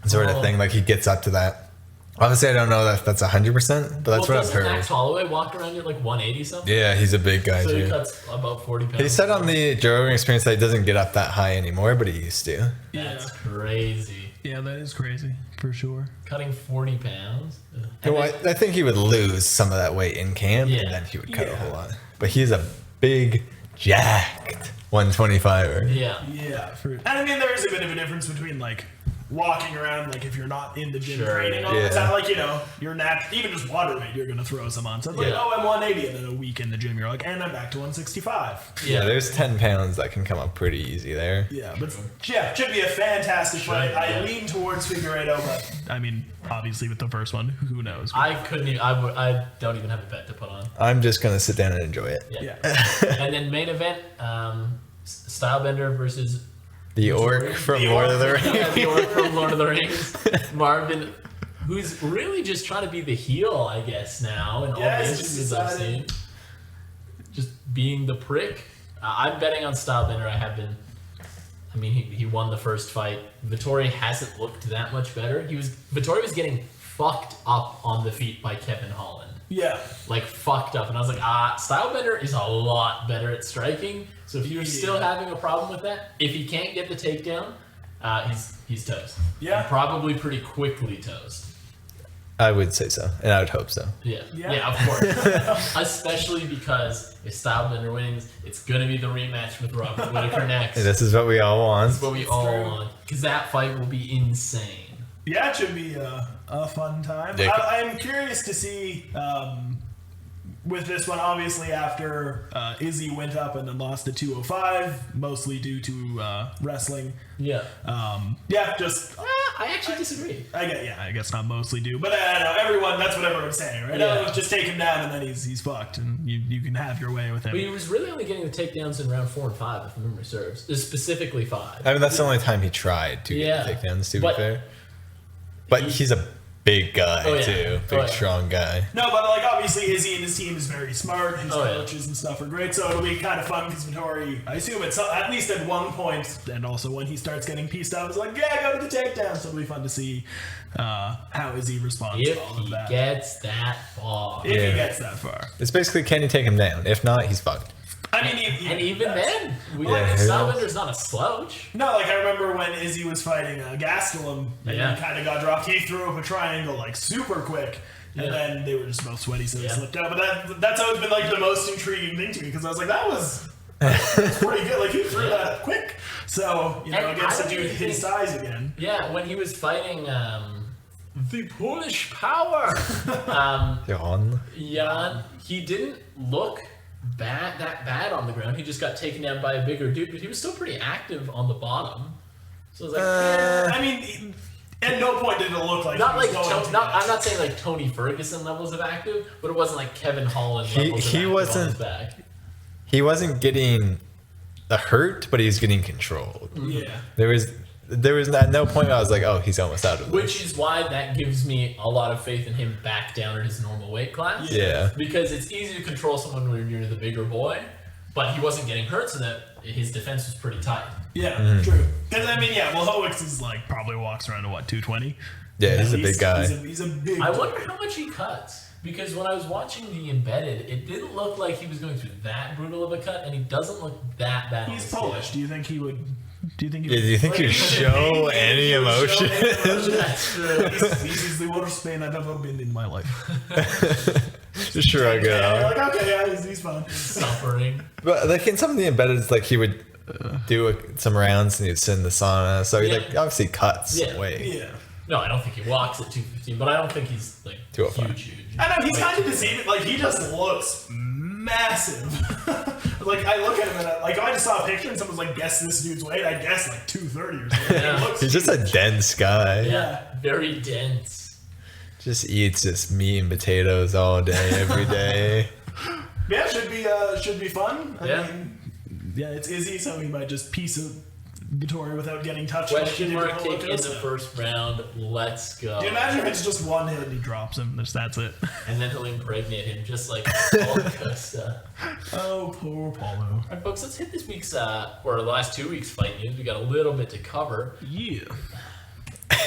sort of thing, like he gets up to that. Obviously, I don't know if that's 100%, but that's what I've heard. Max Holloway walk around at like 180 something? Yeah, he's a big guy so too. He cuts about 40 pounds. He said on the Joe Rogan Experience that he doesn't get up that high anymore, but he used to. That's crazy. Yeah, that is crazy, for sure. Cutting 40 pounds? Well, I think he would lose some of that weight in camp, and then he would cut a whole lot. But he's a big, jacked 125er. Yeah. And I mean, there is a bit of a difference between, like, walking around, like, if you're not in the gym training all the time, like, you're not, even just water weight, you're going to throw some on. So it's like, I'm 180, and then a week in the gym, you're like, and I'm back to 165. Yeah, there's 10 pounds that can come up pretty easy there. Yeah, but should be a fantastic fight. I lean towards Figueiredo, but I mean, obviously with the first one, who knows? I don't even have a bet to put on. I'm just going to sit down and enjoy it. Yeah. And then main event, Stylebender versus the orc from Lord of the Rings. Yeah, the orc from Lord of the Rings. Marvin, who's really just trying to be the heel, I guess, now. And all the interviews I've seen. Just being the prick. I'm betting on Stylebender. I have been. I mean, he won the first fight. Vettori hasn't looked that much better. Vettori was getting fucked up on the feet by Kevin Holland. Yeah. Like, fucked up. And I was like, Stylebender is a lot better at striking. So if you're still having a problem with that, if he can't get the takedown, he's toast. Yeah. And probably pretty quickly toast. I would say so, and I would hope so. Yeah, of course. Especially because if Stylebender wins, it's going to be the rematch with Robert Whittaker next. This is what we all want. This is what we all want. Because that fight will be insane. Yeah, it should be a fun time. I'm curious to see with this one, obviously after Izzy went up and then lost to 205, mostly due to wrestling. Yeah. Just... I actually disagree. I guess not mostly due, but I don't know. Everyone, that's what everyone's saying, right? Yeah. Just take him down and then he's fucked, and you can have your way with him. But he was really only getting the takedowns in round 4 and 5, if memory serves. Specifically 5. I mean, that's the only time he tried to get the takedowns, to be fair. But he's a big guy Oh, yeah. too. Oh, Big, yeah. strong guy. No, but like obviously Izzy and his team is very smart. His Oh, yeah. coaches and stuff are great, so it'll be kind of fun because Vettori, I assume at least at one point, and also when he starts getting pieced out, is like, yeah, go to the takedown. So it'll be fun to see how Izzy responds If to all of he that. gets that far. If Yeah. he gets that far. It's basically, can he take him down? If not, he's fucked. I mean, And even then, Yeah. Stylbender's not a slouch. No, like I remember when Izzy was fighting Gastelum, and Yeah. he kind of got dropped. He threw up a triangle like super quick, and Yeah. then they were just both sweaty, so they Yeah. slipped out. But that's always been like the most intriguing thing to me because I was like, that's pretty good. Like he threw that quick, so you know, And against I a dude don't his think- size again. Yeah, when he was fighting the Polish Power, Jan. Jan, he didn't look that bad on the ground. He just got taken down by a bigger dude, but he was still pretty active on the bottom. So I was like, I mean, at no point did it look like not he was like going to I'm not saying like Tony Ferguson levels of active, but it wasn't like Kevin Holland levels He of active wasn't- on his back. He wasn't getting hurt, but he was getting controlled. Yeah. There was at no point I was like, oh, he's almost out of this. Which is why that gives me a lot of faith in him back down at his normal weight class. Yeah. Because it's easy to control someone when you're the bigger boy, but he wasn't getting hurt, so that his defense was pretty tight. Yeah, true. Because I mean, yeah, well, Hoeks is like probably walks around to what 220. Yeah, he's a big guy. He's a big. I wonder how much he cuts. Because when I was watching the Embedded, it didn't look like he was going through that brutal of a cut, and he doesn't look that bad. He's on the Polish. scale. Do you think he would? Do you think? He Yeah, would, do you think like, he'd if he show was any he would show emotion? any emotion? That's true. He's the worst pain I've ever been in my life. Just shrug it Yeah, you're off. like, okay, yeah, he's fine. Suffering. But like in some of the embeddeds, like he would do some rounds and he'd sit in the sauna. So he Yeah. like obviously cuts Yeah. weight. Yeah. No, I don't think he walks at 215, but I don't think he's like 205. huge. I know he's kind of deceiving. Like he just looks massive. Like I look at him and like if I just saw a picture and someone's like, guess this dude's weight, I'd guess like 230 or something. Yeah. He looks He's just a huge. dense guy. Yeah, very dense. Just eats just meat and potatoes all day, every day. Yeah, should be fun. I Yeah. mean, yeah, it's Izzy, so he might just piece of Vittori without getting touched. Question like mark he did kick with in the Holocosta. first round. Let's go. Do you imagine if it's just one hit and he drops him? That's it. And then he'll impregnate him just like Holocosta. Oh, poor Paulo. All right, folks, let's hit this week's, or the last 2 weeks' fight news. We got a little bit to cover. Yeah.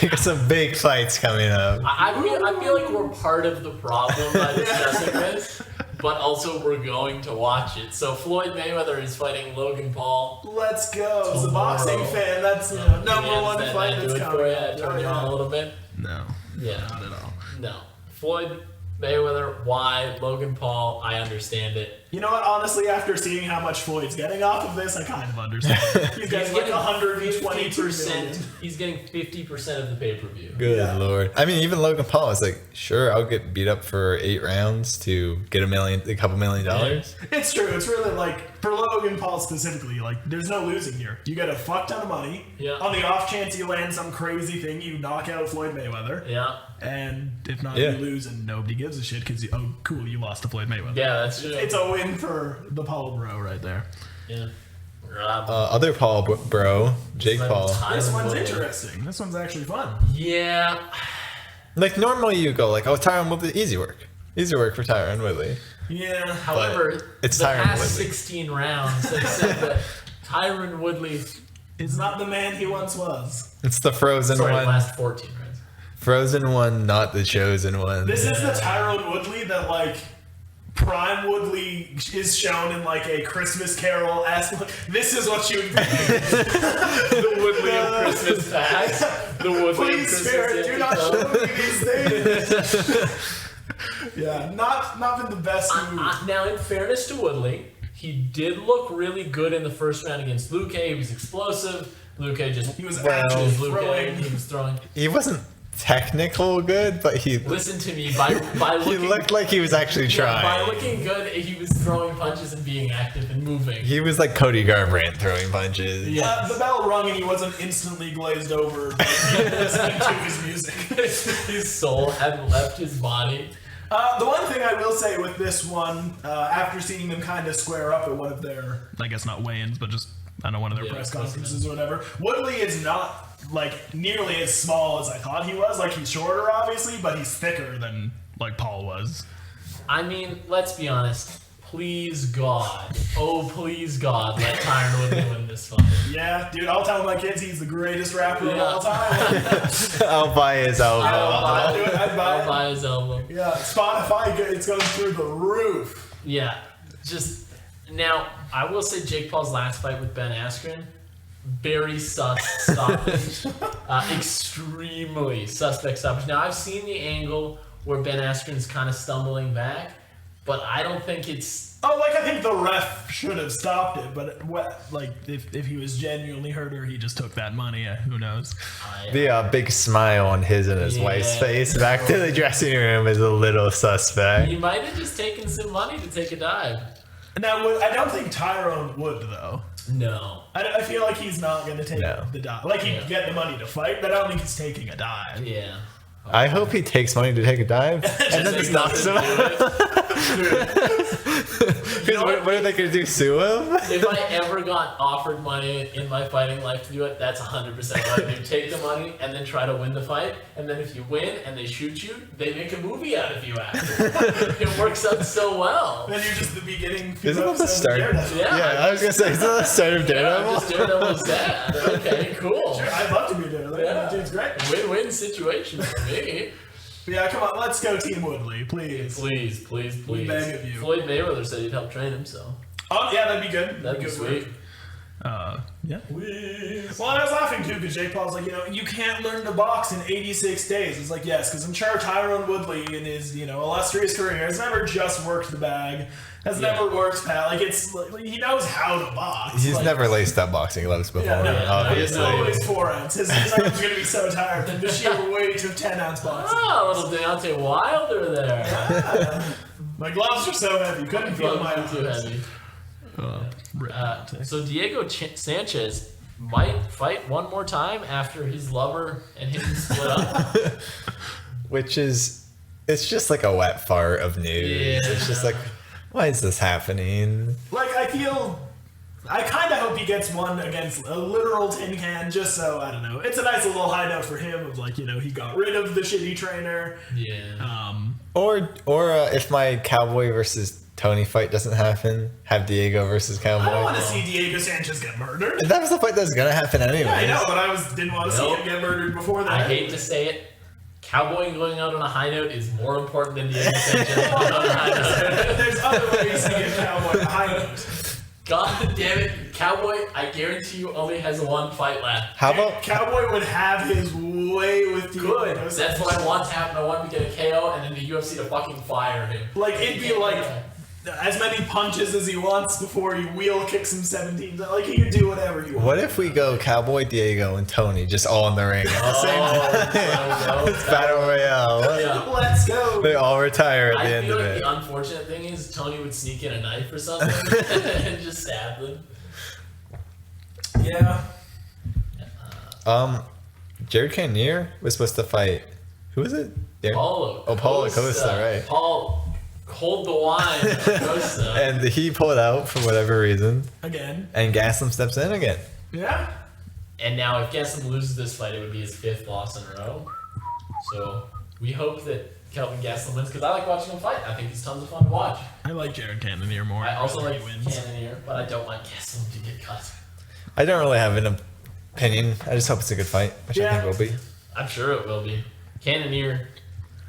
Got some big fights coming up. I feel like we're part of the problem by discussing this, but also we're going to watch it. So Floyd Mayweather is fighting Logan Paul. Let's go. As a Tomorrow. boxing fan, that's number Yeah, one does that fight not do that's it coming. for you? up. Turn you on a little bit? No, Yeah. not at all. No. Floyd Mayweather, why? Logan Paul, I understand it. You know what? Honestly, after seeing how much Floyd's getting off of this, I kind of understand. He's getting like 122 million. He's getting 50% of the pay-per-view. Good Yeah. lord. I mean, even Logan Paul is like, sure, I'll get beat up for 8 rounds to get a couple $1 million. It's true. It's really like for Logan Paul specifically, like there's no losing here. You get a fuck ton of money. Yeah. On the off chance you land some crazy thing, you knock out Floyd Mayweather. Yeah. And if not, Yeah. you lose, and nobody gives a shit because oh, cool, you lost to Floyd Mayweather. Yeah, that's true. It's a win for the Paul bro right there. Yeah. Other Paul bro, Jake Paul. This one's Woodley. interesting. This one's actually fun. Yeah. Like normally you go like, oh, Tyron Woodley, easy work for Tyron Woodley. Yeah. However, it's the Tyron past Woodley. 16 rounds have said that Tyron Woodley, Is not the man he once was. It's the frozen sorry, one, last 14 rounds. frozen one, not the chosen one. This is the Tyrone Woodley that like Prime Woodley is shown in like a Christmas Carol. This is what you would be. The Woodley of Christmas past. The Woodley of Please, Christmas Spirit, do not episode. show me these things. Yeah, not been the best move. Now, in fairness to Woodley, he did look really good in the first round against Luque. He was explosive. Luque just He was Well, actually Luque. throwing. He was throwing. He wasn't technical good, but he Listen to me. By he looking, looked like he was actually by trying. looking good, he was throwing punches and being active and moving. He was like Cody Garbrandt throwing punches. Yeah. The bell rung and he wasn't instantly glazed over listening to his music. His soul hadn't left his body. The one thing I will say with this one, after seeing them kind of square up at one of their, I guess not weigh-ins, but just I don't know, one of their Yeah, press press conferences or whatever, Woodley is not like nearly as small as I thought he was. Like he's shorter, obviously, but he's thicker than like Paul was. I mean, let's be honest. Please God, oh please God, let Tyron Woodley win this fight. Yeah, dude, I'll tell my kids he's the greatest rapper of all time. I'll buy his album. I'd buy his album. Yeah, Spotify, it's going through the roof. Yeah, just now, I will say Jake Paul's last fight with Ben Askren, very sus stoppage. Extremely suspect stoppage. Now, I've seen the angle where Ben Askren's kind of stumbling back, but I don't think it's... Oh, like, I think the ref should have stopped it, but, like, if he was genuinely hurt or he just took that money, who knows? The big smile on his and his wife's face back to the dressing room is a little suspect. He might have just taken some money to take a dive. Now, I don't think Tyrone would, though. No. I feel like he's not going to take the dive. Like, he'd get the money to fight, but I don't think he's taking a dive. Yeah. I hope he takes money to take a dive and then just knocks him out. What are they going to do, sue him? If I ever got offered money in my fighting life to do it, that's 100% what I do. Take the money and then try to win the fight. And then if you win and they shoot you, they make a movie out of you after. It works out so well. Then you're just the beginning. Isn't that the start? Yeah, I was going to say, isn't that the start of Daredevil? Yeah, just Daredevil is that. Okay, cool. Sure, I'd love to be Daredevil. Yeah. Dude's great. Win-win situation for me. Yeah, come on, let's go Team Woodley, please. Please. We beg of you. Floyd Mayweather said he'd help train him, so. Oh, yeah, that'd be good. That'd be sweet. Yeah. Well, I was laughing too because Jake Paul's like, you can't learn to box in 86 days. It's like, yes, because I'm sure Tyrone Woodley in his, illustrious career has never just worked the bag, has never worked Pat. Like, he knows how to box. He's never laced up boxing gloves before, obviously. He's always 4 ounce. His arm's going to be so tired from the sheer weight of 10 ounce boxing. Oh, little Deontay Wilder there. Yeah. My gloves are so heavy, couldn't feel my arms. Too heavy. So Diego Sanchez might fight one more time after his lover and him split up. Which is, it's just like a wet fart of news. Yeah. It's just like, why is this happening? Like, I kind of hope he gets one against a literal tin can, just so, I don't know. It's a nice little high note for him of like, he got rid of the shitty trainer. Yeah. Or if my Cowboy versus Tony fight doesn't happen, have Diego versus Cowboy. I don't want to see Diego Sanchez get murdered. That was the fight that was going to happen anyway. Yeah, I know, but I didn't want to see him get murdered before that. I hate to say it. Cowboy going out on a high note is more important than Diego Sanchez going on a high note. There's other ways to get Cowboy a high note. God damn it, Cowboy, I guarantee you only has one fight left. How about Cowboy would have his way with Diego. Good. That's what I want to happen. I want him to get a KO and then the UFC to fucking fire him. Like, it'd be like as many punches as he wants before he wheel kicks him 17. Like, he could do whatever he wants. What if we go Cowboy, Diego, and Tony just all in the ring at the same time? It's Battle Royale. Yeah. Let's go. They all retire at the I end feel of like it. the unfortunate thing is Tony would sneak in a knife or something and just stab them. Yeah. Jared Cannonier was supposed to fight. Who was it? Paulo. Oh, Paulo Costa, right. Paul, hold the wine. Costa. And he pulled out for whatever reason. Again. And Gaslam steps in again. Yeah. And now if Gaslam loses this fight, it would be his 5th loss in a row. So we hope that Kelvin Gaslam wins because I like watching him fight. I think he's tons of fun to watch. I like Jared Cannonier more. I also like Cannonier, but I don't want Gaslam to get cut. I don't really have an opinion. I just hope it's a good fight, which I think will be. I'm sure it will be. Cannonier,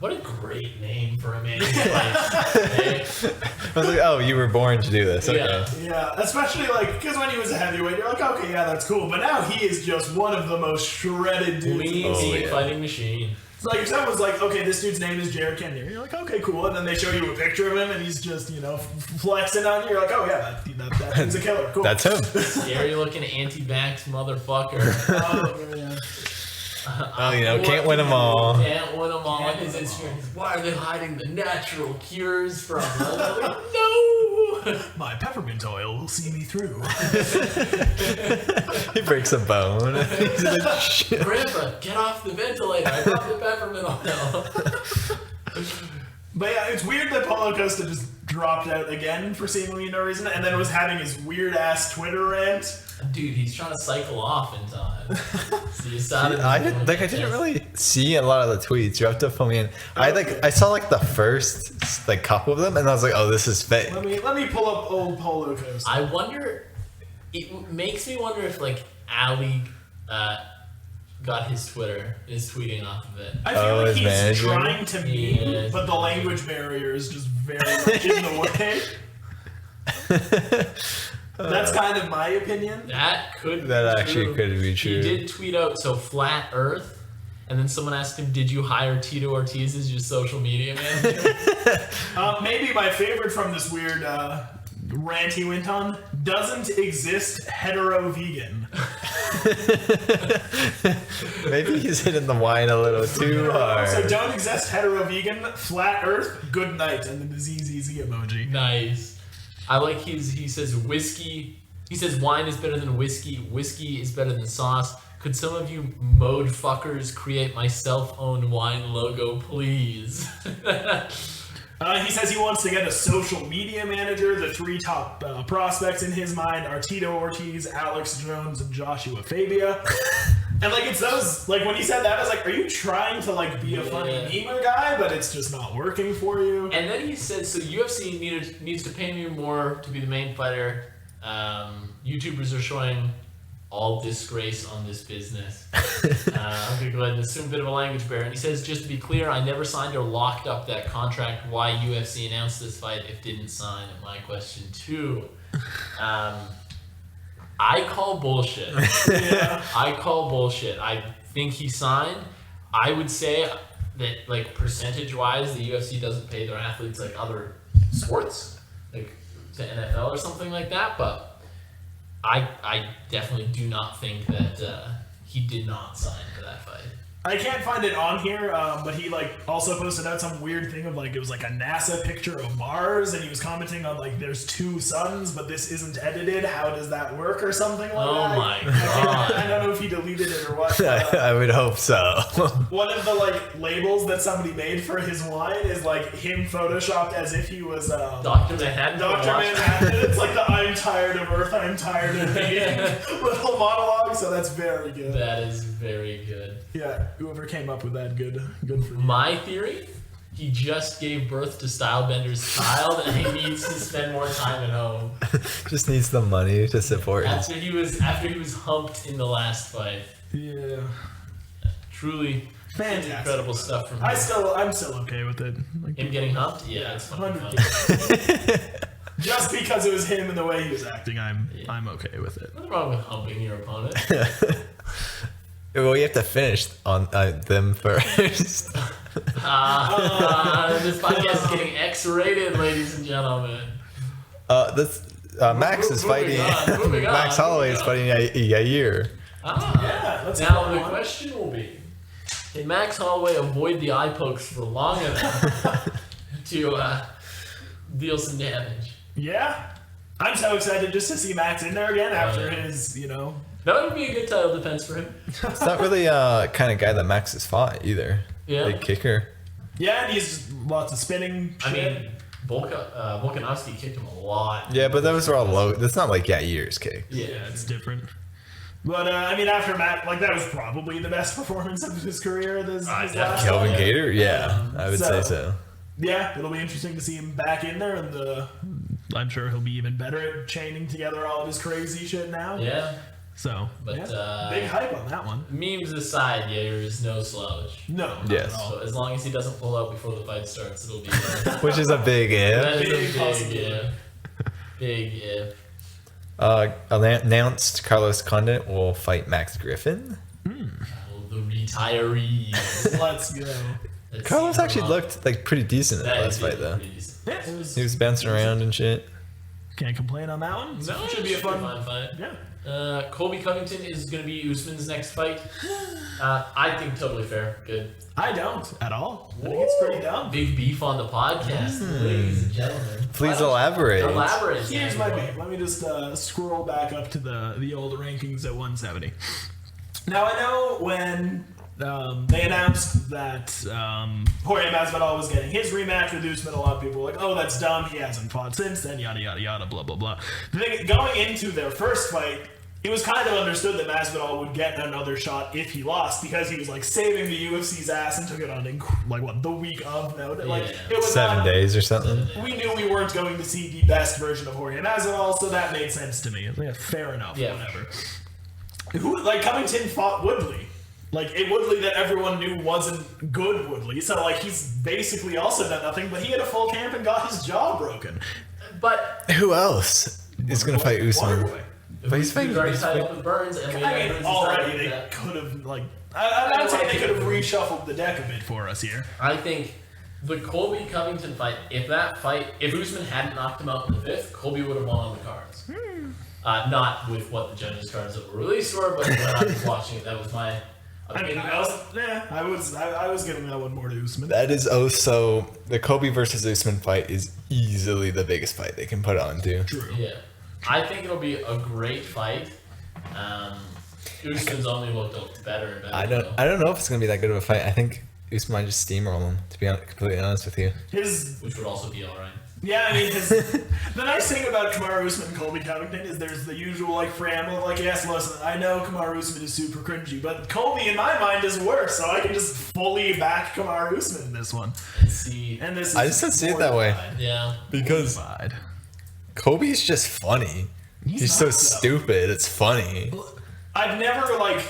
what a great name for a man who fights. I was like, oh, you were born to do this. Okay. Yeah, especially like because when he was a heavyweight, you're like, okay, yeah, that's cool. But now he is just one of the most shredded dudes. Lean fighting machine. It's like if someone's like, okay, this dude's name is Jared Cannonier, you're like, okay, cool. And then they show you a picture of him, and he's just flexing on you. You're like, oh yeah, that dude's a killer. Cool. That's him. Scary looking anti-vax motherfucker. Oh yeah. Can't win them all. Can't win them all. His Instagram. Why are they hiding the natural cures from us? Like, no! My peppermint oil will see me through. He breaks a bone. He's like, shit. Grandpa, get off the ventilator. I brought the peppermint oil. But yeah, it's weird that Paulo Costa just dropped out again for seemingly no reason, and then was having his weird ass Twitter rant Dude, he's trying to cycle off in time. So you I didn't really see a lot of the tweets. You have to fill me in. I saw like the first like couple of them, and I was like, oh, this is fake. Let me pull up old Polo Coast. I wonder. It makes me wonder if like Ali got his Twitter, is tweeting off of it. I feel like he's trying to meme, Yeah. but the language barrier is just very much in the way. That's kind of my opinion. That Actually could be true. He did tweet out, so Flat Earth, and then someone asked him, did you hire Tito Ortiz as your social media manager? Maybe my favorite from this weird rant he went on, doesn't exist hetero vegan. Maybe he's hitting the wine a little too hard. So don't exist hetero vegan, flat earth, good night, and then the ZZZ emoji. Nice. I like he says whiskey. He says wine is better than whiskey. Whiskey is better than sauce. Could some of you mode fuckers create my self-owned wine logo, please? He says he wants to get a social media manager. The 3 top prospects in his mind are Tito Ortiz, Alex Jones, and Joshua Fabia. And like it's those, like when he said that, I was like, are you trying to like be a funny memer guy, but it's just not working for you? And then he said, so UFC needs to pay me more to be the main fighter. YouTubers are showing all disgrace on this business. I'm going to go ahead and assume a bit of a language barrier. And he says, just to be clear, I never signed or locked up that contract. Why UFC announced this fight if didn't sign? My question too. I call bullshit. Yeah. I call bullshit. I think he signed. I would say that, like, percentage-wise, the UFC doesn't pay their athletes like other sports, like to NFL or something like that, but I definitely do not think that he did not sign for that fight. I can't find it on here, but he like also posted out some weird thing of like it was like a NASA picture of Mars, and he was commenting on like there's 2 suns, but this isn't edited. How does that work or something like that? Oh my god! I don't know if he deleted it or what. I would hope so. One of the like labels that somebody made for his wine is like him photoshopped as if he was Dr. Manhattan. Dr. Manhattan. It's like the I'm tired of Earth, I'm tired of being little monologue. So that's very good. That is very good. Yeah, whoever came up with that, good for you. My theory, he just gave birth to Stylebender's child and he needs to spend more time at home. Just needs the money to support After he was humped in the last fight. Yeah. Truly Fantastic. incredible stuff from him. I'm still okay with it. Like, Him getting humped? Yeah, it's fucking funny. 100%. Just because it was him and the way he was acting, I'm okay with it. Nothing wrong with humping your opponent. Well, you have to finish on them first. This podcast is getting X-rated, ladies and gentlemen. Max is fighting. Moving on. Max Holloway is fighting Yair. Yeah, let's Now go the on. question will be: can Max Holloway avoid the eye pokes for long enough to deal some damage? Yeah. I'm so excited just to see Max in there again after his, That would be a good title defense for him. It's not really kind of guy that Max has fought either. Yeah. Big kicker. Yeah, and he's lots of spinning I shit. mean, Volkanovski kicked him a lot. Yeah, but those were all low. That's not like Yair's kick. Yeah, It's different. But, I mean, after Matt, like, that was probably the best performance of his career. His last Kelvin fight. Gator? Yeah, I would say so. Yeah, it'll be interesting to see him back in there, and I'm sure he'll be even better at chaining together all of his crazy shit now. Yeah. So, But, big hype on that one. Memes aside, Yair is no slouch. No. not Yes. at all. So as long as he doesn't pull out before the fight starts, it'll be Which is a big if. that is Big a big possibility. if. Big if. Announced Carlos Condit will fight Max Griffin. Oh, the retirees. Let's go. Let's Carlos see actually them looked like pretty decent in the That last is fight though. pretty decent. Yeah, it was, He was bouncing around and shit. can't complain on that one. No, Should be a fun. fight. Yeah. Colby Covington is going to be Usman's next fight. I think totally fair. Good. I don't at all. I think it's pretty dumb. Big beef on the podcast, ladies and gentlemen. Please elaborate. Elaborate. Here's my Daniel. beef. Let me just scroll back up to the old rankings at 170. Now I know when they announced that Jorge Masvidal was getting his rematch with Usman, a lot of people were like, "Oh, that's dumb. He hasn't fought since then." Yada yada yada. Blah blah blah. The thing going into their first fight, it was kind of understood that Masvidal would get another shot if he lost because he was like saving the UFC's ass and took it on the week of notice. Like it was 7 days or something. We knew we weren't going to see the best version of Jorge Masvidal, so that made sense to me. Yeah, fair enough. Yeah. Whatever. Covington fought Woodley. Like, a Woodley that everyone knew wasn't good Woodley, so, like, he's basically also done nothing, but he had a full camp and got his jaw broken. But who else is going to fight Usman? But he's already tied up with Burns, and already they could have, like... I'd say they could have reshuffled the deck a bit for us here. I think the Colby-Covington fight, if Usman hadn't knocked him out in the 5th, Colby would have won on the cards. Not with what the judges' cards that were released were, but when I was watching it, that was my opinion. I was giving that one more to Usman. That is also... The Colby versus Usman fight is easily the biggest fight they can put on, too. True. Yeah. I think it'll be a great fight. Usman's only looked better and better. I don't know if it's going to be that good of a fight. I think Usman might just steamroll him, to be completely honest with you. Which would also be alright. Yeah, I mean, the nice thing about Kamaru Usman and Colby Covington is there's the usual, like, preamble of, like, yes, listen, I know Kamaru Usman is super cringy, but Colby, in my mind, is worse, so I can just fully back Kamaru Usman in this one. And this is I just don't see it that way. Yeah. Because Colby's just funny. He's so stupid, it's funny. I've never, like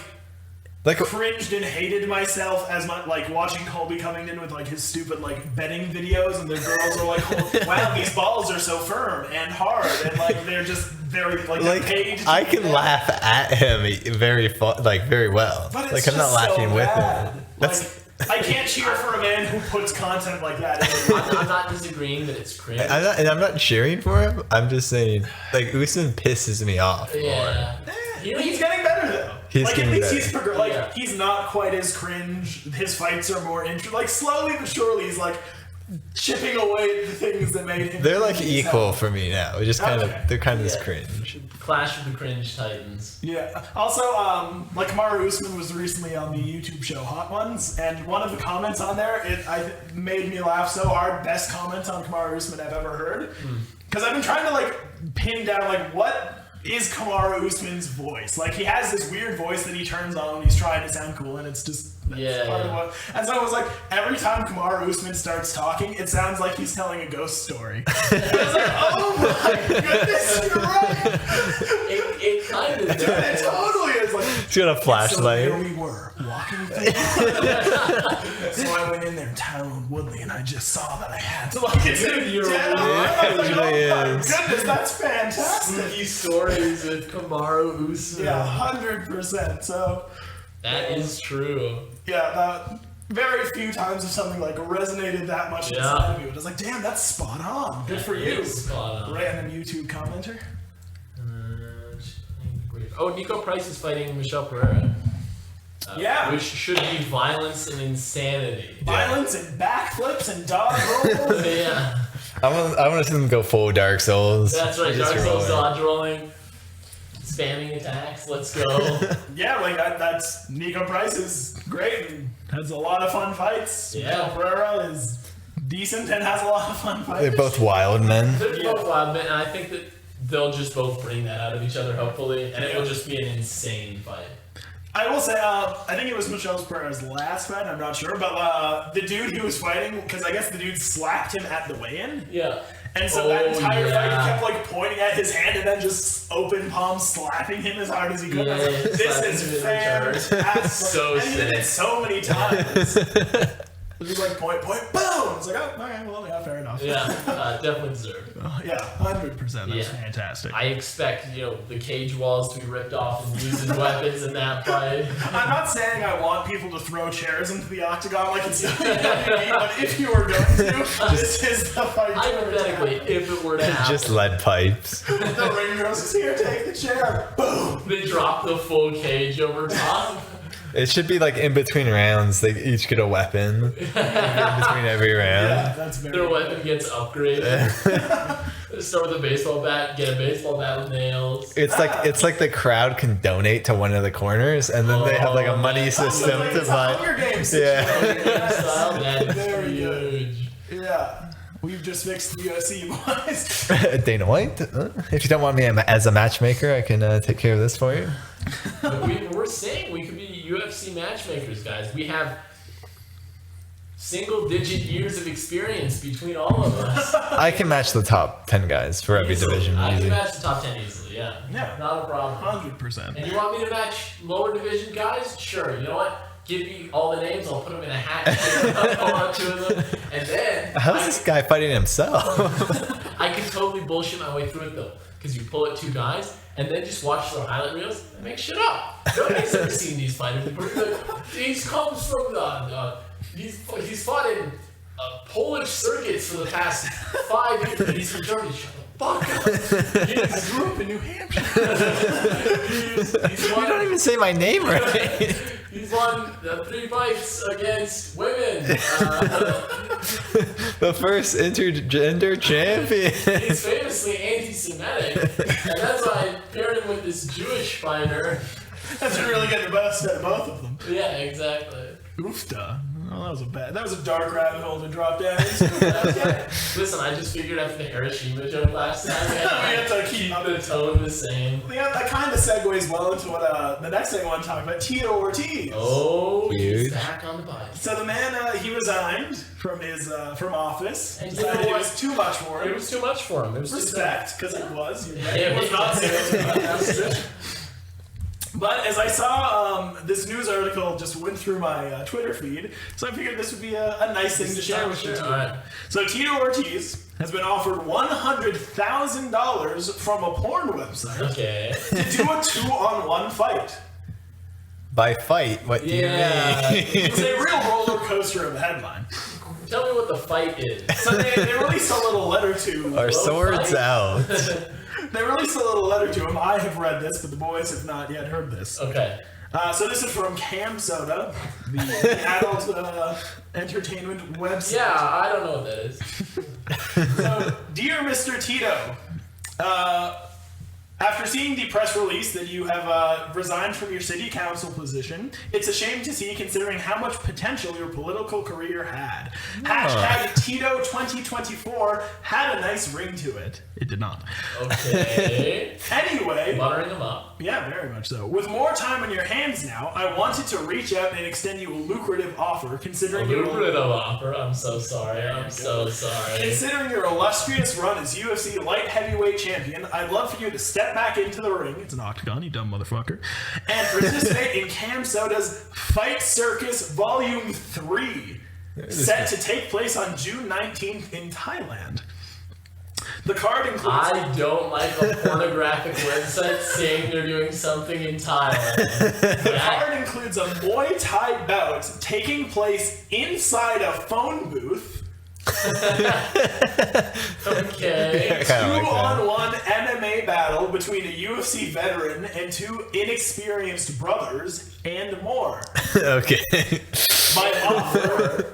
cringed and hated myself as much, like, watching Colby Covington with, like, his stupid, like, betting videos, and the girls are like, oh, wow, these balls are so firm and hard, and, like, they're just very, like paid. I can laugh at him very well. But like, I'm not laughing with him. I can't cheer for a man who puts content like that. I'm not disagreeing that it's cringe. I'm not cheering for him. I'm just saying, like, Usman pisses me off. Yeah. He's getting better, though. He's not quite as cringe. His fights are more interesting. Like, slowly but surely, he's like chipping away at the things that made him. They're like equal for me now. They're kind of this cringe. Clash of the Cringe Titans. Yeah. Also, like, Kamaru Usman was recently on the YouTube show Hot Ones, and one of the comments on there made me laugh so hard. Best comment on Kamaru Usman I've ever heard. Because I've been trying to, like, pin down, like, what is Kamaru Usman's voice? Like, he has this weird voice that he turns on when he's trying to sound cool, and it's just part of what. And so I was like, every time Kamaru Usman starts talking, it sounds like he's telling a ghost story. And I was like, oh my goodness, you're right. It kind of does. It totally is. Like, he's got a flashlight. So here we were walking through. So I went in there, Tyrone Woodley, and I just saw that I had to, like, it's dead on. I was like, oh my goodness, that's fantastic. These stories with Kamaru Usman. Yeah, 100%. So that is true. Yeah, that very few times if something like resonated that much inside of you. It was like, damn, that's spot on. Good for you. Spot on. Random YouTube commenter. Nico Price is fighting Michelle Pereira. Which should be violence and insanity. Violence and backflips and dodge rolls. Yeah. I want to see them go full Dark Souls. That's right, Dark Souls dodge rolling. Spamming attacks, let's go. Yeah, like, that's Nico Price is great and has a lot of fun fights. Michelle Pereira is decent and has a lot of fun fights. They're both wild men. They're both wild men, and I think that they'll just both bring that out of each other, hopefully, and it will just be an insane fight. I will say, I think it was Michelle Pereira's last fight, I'm not sure, but the dude he was fighting, because I guess the dude slapped him at the weigh-in. Yeah. And so that entire fight, he kept, like, pointing at his hand and then just open palm slapping him as hard as he could. Yeah, this is fantastic. So and he did it so many times. It was like point, boom! It's like, oh, alright, well, yeah, fair enough. Yeah, definitely deserved. Yeah, 100%. That's fantastic. I expect, the cage walls to be ripped off and used as weapons in that fight. I'm not saying I want people to throw chairs into the octagon like it's WWE, but if you were going to, this is the fight. Hypothetically, if it were to happen. Just lead pipes. The ring girls is here, take the chair. Boom! They drop the full cage over top. It should be like in between rounds, they each get a weapon in between every round. Yeah, that's very Their weapon gets upgraded. Start with a baseball bat, get a baseball bat with nails. It's like the crowd can donate to one of the corners, and then they have like a money system to buy. Hunger Games. Yeah. That is Very huge. Yeah. We've just fixed the UFC, boys. Dana White. If you don't want me as a matchmaker, I can take care of this for you. We're saying we could be UFC matchmakers, guys. We have single-digit years of experience between all of us. I can match the top 10 guys for every division. I Easy. can match the top 10 easily, yeah. Yeah. Not a problem. 100%. And you want me to match lower division guys? Sure. You know what? Give me all the names. I'll put them in a hat. I'll on two of them. And then... How's this guy fighting himself? I can totally bullshit my way through it, though. Because you pull it 2 guys, and then just watch their highlight reels and make shit up. Nobody's ever seen these fighters. He comes from he's fought in Polish circuits for the past 5 years, and he's from Germany. Shut the fuck up. I grew up in New Hampshire. You don't even say my name right. He's won 3 fights against women. The first intergender champion. He's famously anti-Semitic, and that's why I paired him with this Jewish fighter. That's really get the best out of both of them. Yeah, exactly. Oofta. Oh, that was a dark rabbit hole to drop down into. Listen, I just figured after the Hiroshima joke last time, we have to keep the tone the same. Yeah, that kind of segues well into what the next thing I want to talk about, Tito Ortiz. Oh, Huge. he's back on the bike. So the man, he resigned from his from office. And Decided it was too much for him. It was too much for him. It was Respect, because it was. It was not serious. But as I saw, this news article just went through my Twitter feed, so I figured this would be a nice thing to share with you. Right. So Tito Ortiz has been offered $100,000 from a porn website Okay. to do a 2-on-1 fight. By fight, what do you mean? It's a real roller coaster of a headline. Tell me what the fight is. So they released a little letter to... Our swords out. They released a little letter to him. I have read this, but the boys have not yet heard this. Okay. So this is from Cam Soda, the adult entertainment website. Yeah, I don't know what that is. So, dear Mr. Tito, after seeing the press release that you have resigned from your city council position, it's a shame to see considering how much potential your political career had. Hashtag Tito 2024 had a nice ring to it. It did not. Okay. Anyway. Buttering them up. Yeah, very much so. With more time on your hands now, I wanted to reach out and extend you a lucrative offer considering offer. I'm so sorry. I'm so sorry. Considering your illustrious run as UFC light heavyweight champion, I'd love for you to step back into the ring. It's an octagon, you dumb motherfucker. And participate in Cam Soda's Fight Circus Volume 3, set to take place on June 19th in Thailand. The card includes... I don't like a pornographic website saying they're doing something in Thailand. The card includes a Muay Thai bout taking place inside a phone booth. Okay. A 2-on-1 MMA battle between a UFC veteran and 2 inexperienced brothers, and more. Okay.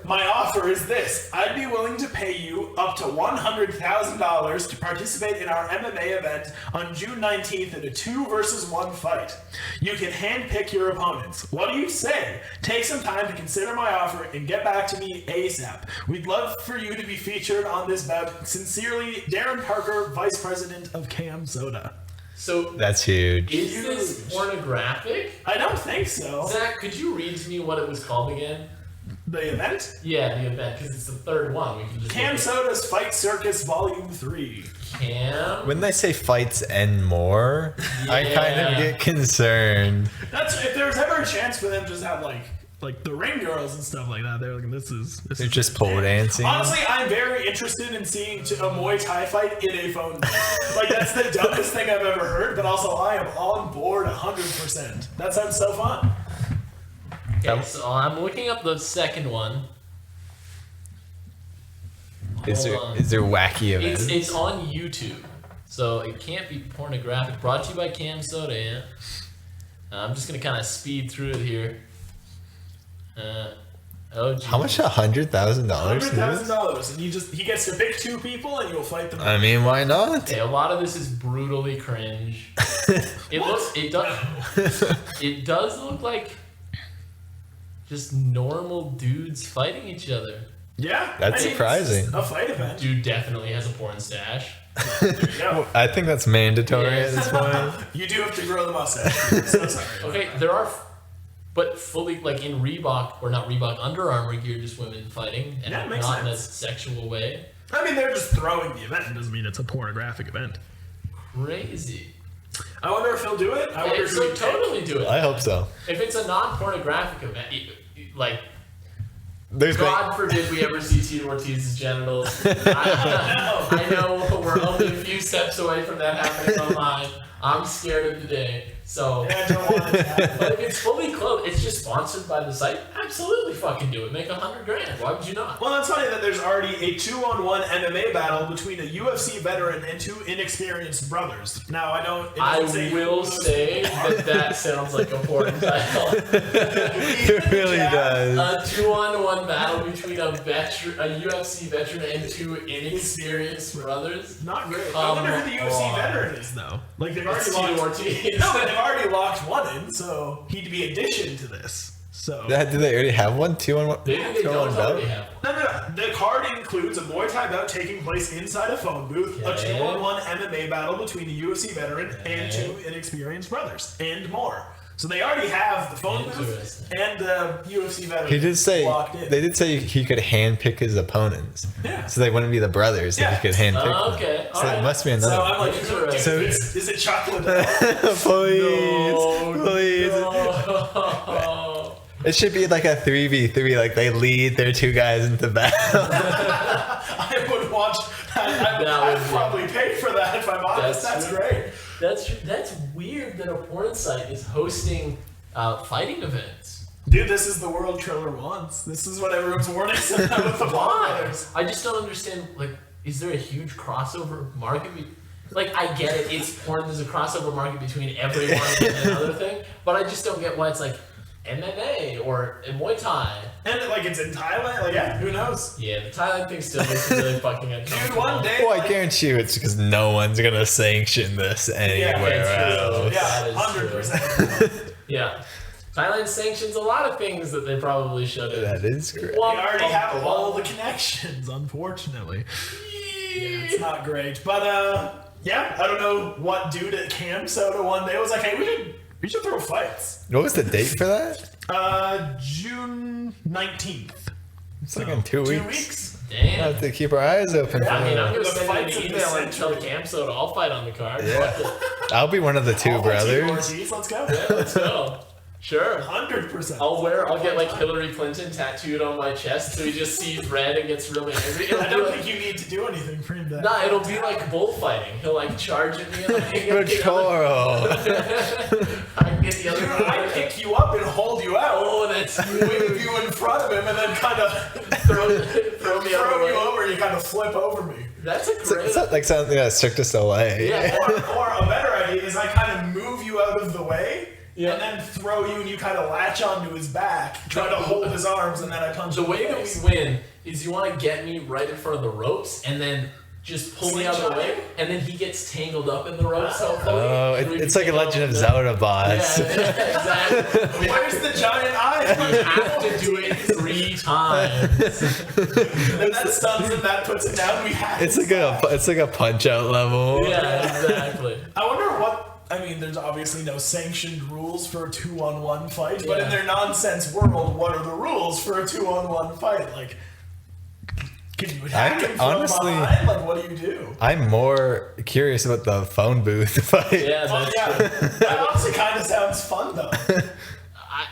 My offer is this. I'd be willing to pay you up to $100,000 to participate in our MMA event on June 19th in a 2-versus-1 fight. You can handpick your opponents. What do you say? Take some time to consider my offer and get back to me ASAP. We'd love for you to be featured on this bout. Sincerely, Darren Parker, Vice President of Cam Soda. So that's huge. Is this pornographic? I don't think so. Zach, could you read to me what it was called again? The event? Yeah, the event, because it's the third one. We can just Cam Soda's Fight Circus Volume 3. Cam? When they say fights and more, I kind of get concerned. That's if there's ever a chance for them to just have like the ring girls and stuff like that. They're like, this is just pole dancing. Honestly, I'm very interested in seeing a Muay Thai fight in a phone booth. Like, that's the dumbest thing I've ever heard, but also I am on board 100%. That sounds so fun. Okay, so I'm looking up the second one. Is there wacky events? It's on YouTube, so it can't be pornographic. Brought to you by Cam Soda, yeah? I'm just going to kind of speed through it here. How much? $100,000? $100,000, and he gets to pick 2 people, and you'll fight them. I mean, why not? Okay, a lot of this is brutally cringe. It does look like just normal dudes fighting each other. Yeah. That's surprising. A fight event. Dude definitely has a porn stash. There you go. I think that's mandatory at this point. You do have to grow the mustache. So sorry. Okay, there are, but fully like in Reebok or not Reebok Under Armour gear, just women fighting, and Yeah, it makes not in a sense. sexual way. I mean, they're just throwing the event. It doesn't mean it's a pornographic event. Crazy. I wonder if he'll do it. I wonder if So he'll totally do it. I hope so. If it's a non-pornographic event, like There's God forbid we ever see Tito Ortiz's genitals. I know we're only a few steps away from that happening online. I'm scared of the day. So, I don't want it to happen. but if it's fully clothed, it's just sponsored by the site. Absolutely, fucking do it. Make $100,000. Why would you not? Well, it's funny that there's already a 2-on-1 MMA battle between a UFC veteran and two inexperienced brothers. Now, I don't. I will say that sounds like a porn title. It really does. A 2-on-1 battle between a UFC veteran and two inexperienced brothers. Not great. I wonder who the UFC veteran is, though. Like they've already Tito locked. Ortiz. No, but they've already locked one in, so he'd be addition to this. So. Do they already have one? 2-on-1? Maybe they don't already have one. No. The card includes a Muay Thai bout taking place inside a phone booth, a Okay. 2-on-1 MMA battle between a UFC veteran and two inexperienced brothers, and more. So they already have the phone booth Interesting. and the UFC veteran He did say locked in. they did say he could handpick his opponents. Yeah. So they wouldn't be the brothers Yeah. if he could handpick them. Okay, So alright. it must be So another. I'm like, Interesting. is it chocolate? Please. No. It should be like a 3v3, like they lead their two guys into battle. I would watch. I'd probably pay for that if I'm honest. That's true. great. That's true. That's weird that a porn site is hosting fighting events. Dude, this is the world Triller wants. This is what everyone's warning us about with the Why? brothers. I just don't understand. Like, is there a huge crossover market? Like, I get it. It's porn. There's a crossover market between everyone and another thing. But I just don't get why it's like MMA or Muay Thai. And it's in Thailand. Like, yeah, who knows? Yeah, the Thailand thing still makes me really fucking uncomfortable. Dude, one day. Well, I guarantee you it's because no one's gonna sanction this anywhere it's true. else. Yeah, That is 100%. Yeah. Thailand sanctions a lot of things that they probably shouldn't. That is great. We already have all the connections, unfortunately. Yeah, it's not great. But, yeah, I don't know what dude at Camp Soda one day was like, hey, we should throw fights. What was the date for that? June 19th. It's like in 2 2 weeks. weeks. We'll Damn. have to keep our eyes open for I mean, I'm that. gonna The send fights you of an the email and tell century. Camp Soda I'll fight on the card. Yeah. Fuck I'll be one of the two All my Tito brothers. Ortiz, let's go. it. Yeah, let's go. Sure. 100%. I'll get like Hillary Clinton tattooed on my chest so he just sees red and gets really angry. I It'll don't be think you need to do anything for him to. Nah, it'll be like bullfighting. He'll like charge at me and like, Good Toro. I can get the other Dude, I pick you up and hold you out. Oh, that's Wave you in front of him and then kind of throw me out of throw the you way. over and you kind of flip over me. That's a great. It's not like something that's Cirque du Soleil. Yeah. Or a better idea is I kind of move you out of the way Yeah. and then throw you and you kind of latch onto his back, try to hold his arms, and then I punch The you in way the that face. we win is you want to get me right in front of the ropes and then just pull me out of the way, and then he gets tangled up in the ropes. Hopefully. Oh, And we it's can like a get Legend of all Zelda the- boss. Yeah, exactly. Where's the giant eye? We have to do it 3 times. And that stuns him, that puts him down. We have It's like a punch out level. Yeah, exactly. I wonder what. I mean, there's obviously no sanctioned rules for a 2-on-1 fight, but Yeah. in their nonsense world, what are the rules for a 2-on-1 fight? Like, can you attack him from honestly- behind? Like, what do you do? I'm more curious about the phone booth fight. Yeah, Well, that's yeah, true. that honestly kind of sounds fun though.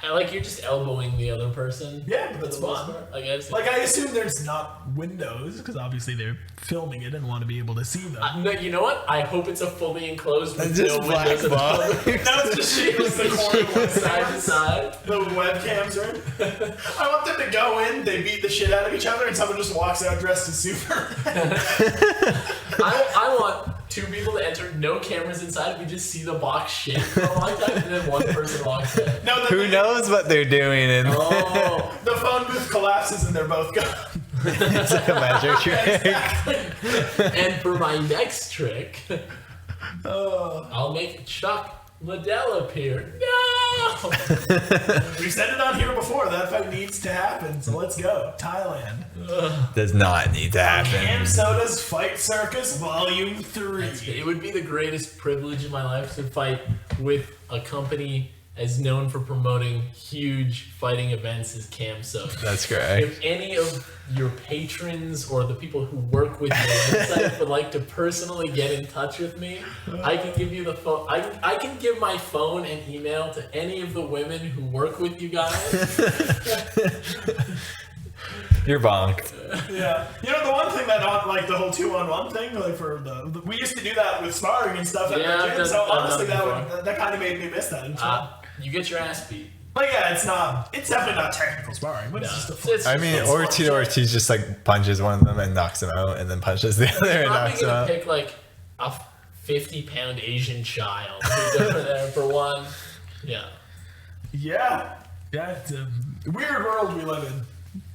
I like you're just elbowing the other person. Yeah, but for that's the most fun. part, I guess. Like, I assume there's not windows because obviously they're filming it and want to be able to see them. No, you know what? I hope it's a fully enclosed with It's just no black windows at box. all. Now it's just shapes the corner Side to side. The webcams are in. I want them to go in, they beat the shit out of each other, and someone just walks out dressed as Superman. I want 2 people to enter, no cameras inside. We just see the box shake for a long time, and then one person walks in. No, then Who they- knows what they're doing in Oh, The phone booth collapses and they're both gone. It's like a magic trick. and for my next trick, Oh. I'll make Chuck Liddell appeared. No! We've said it on here before. That fight needs to happen. So let's go. Thailand. Does not need to happen. Cam Soda's Fight Circus Volume 3. It would be the greatest privilege in my life to fight with a company as known for promoting huge fighting events as Cam Soda. That's correct. If any of your patrons or the people who work with your website would like to personally get in touch with me, I can give you the phone. I can give my phone and email to any of the women who work with you guys. You're bonked. Yeah. You know, the one thing that, like, the whole 2-on-1 thing, like, for we used to do that with sparring and stuff at the gym, so honestly, that kind of made me miss that. You get your ass beat. But yeah, it's definitely not technical sparring, but it's just a fun. Or Tito Ortiz just like punches one of them and knocks him out, and then punches the other and knocks him out. I'm pick like a 50-pound Asian child who's over there for one. Yeah. Yeah. Yeah, it's a weird world we live in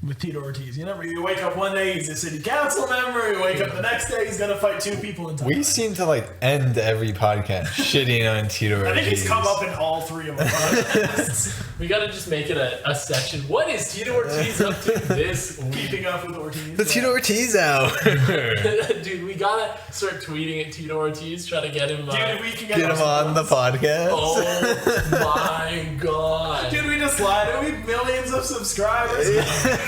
with Tito Ortiz. You know, you wake up one day, he's a city council member, you wake up the next day, he's gonna fight 2 people in time. We seem to like end every podcast shitting on Tito Ortiz. I think he's come up in all 3 of our podcasts. We gotta just make it a section. What is Tito Ortiz up to this week? Keeping up with Ortiz. The Tito Ortiz out. Dude, we gotta start tweeting at Tito Ortiz, try to get him. Dude, we can get him on the podcast. Oh my god. Dude, we just lied. We have millions of subscribers.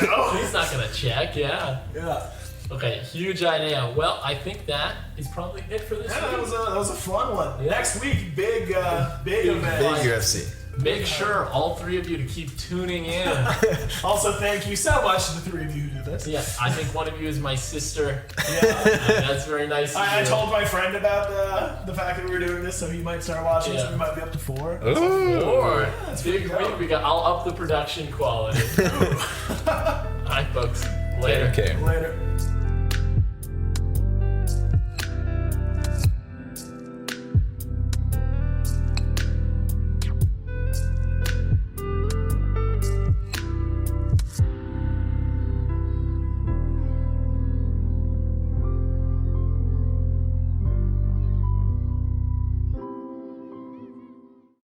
He's not gonna check, yeah. Yeah. Okay, huge idea. Well, I think that is probably it for this week. That was a fun one. Yeah. Next week, big event. Big UFC. Make sure all 3 of you to keep tuning in. Also, thank you so much to the 3 of you who did this. Yeah, I think one of you is my sister. Yeah. That's very nice. I told my friend about the fact that we were doing this, so he might start watching, so we might be up to 4. Ooh. 4. Yeah, that's big week. I'll up the production quality. All right, folks. Later. Okay. Later.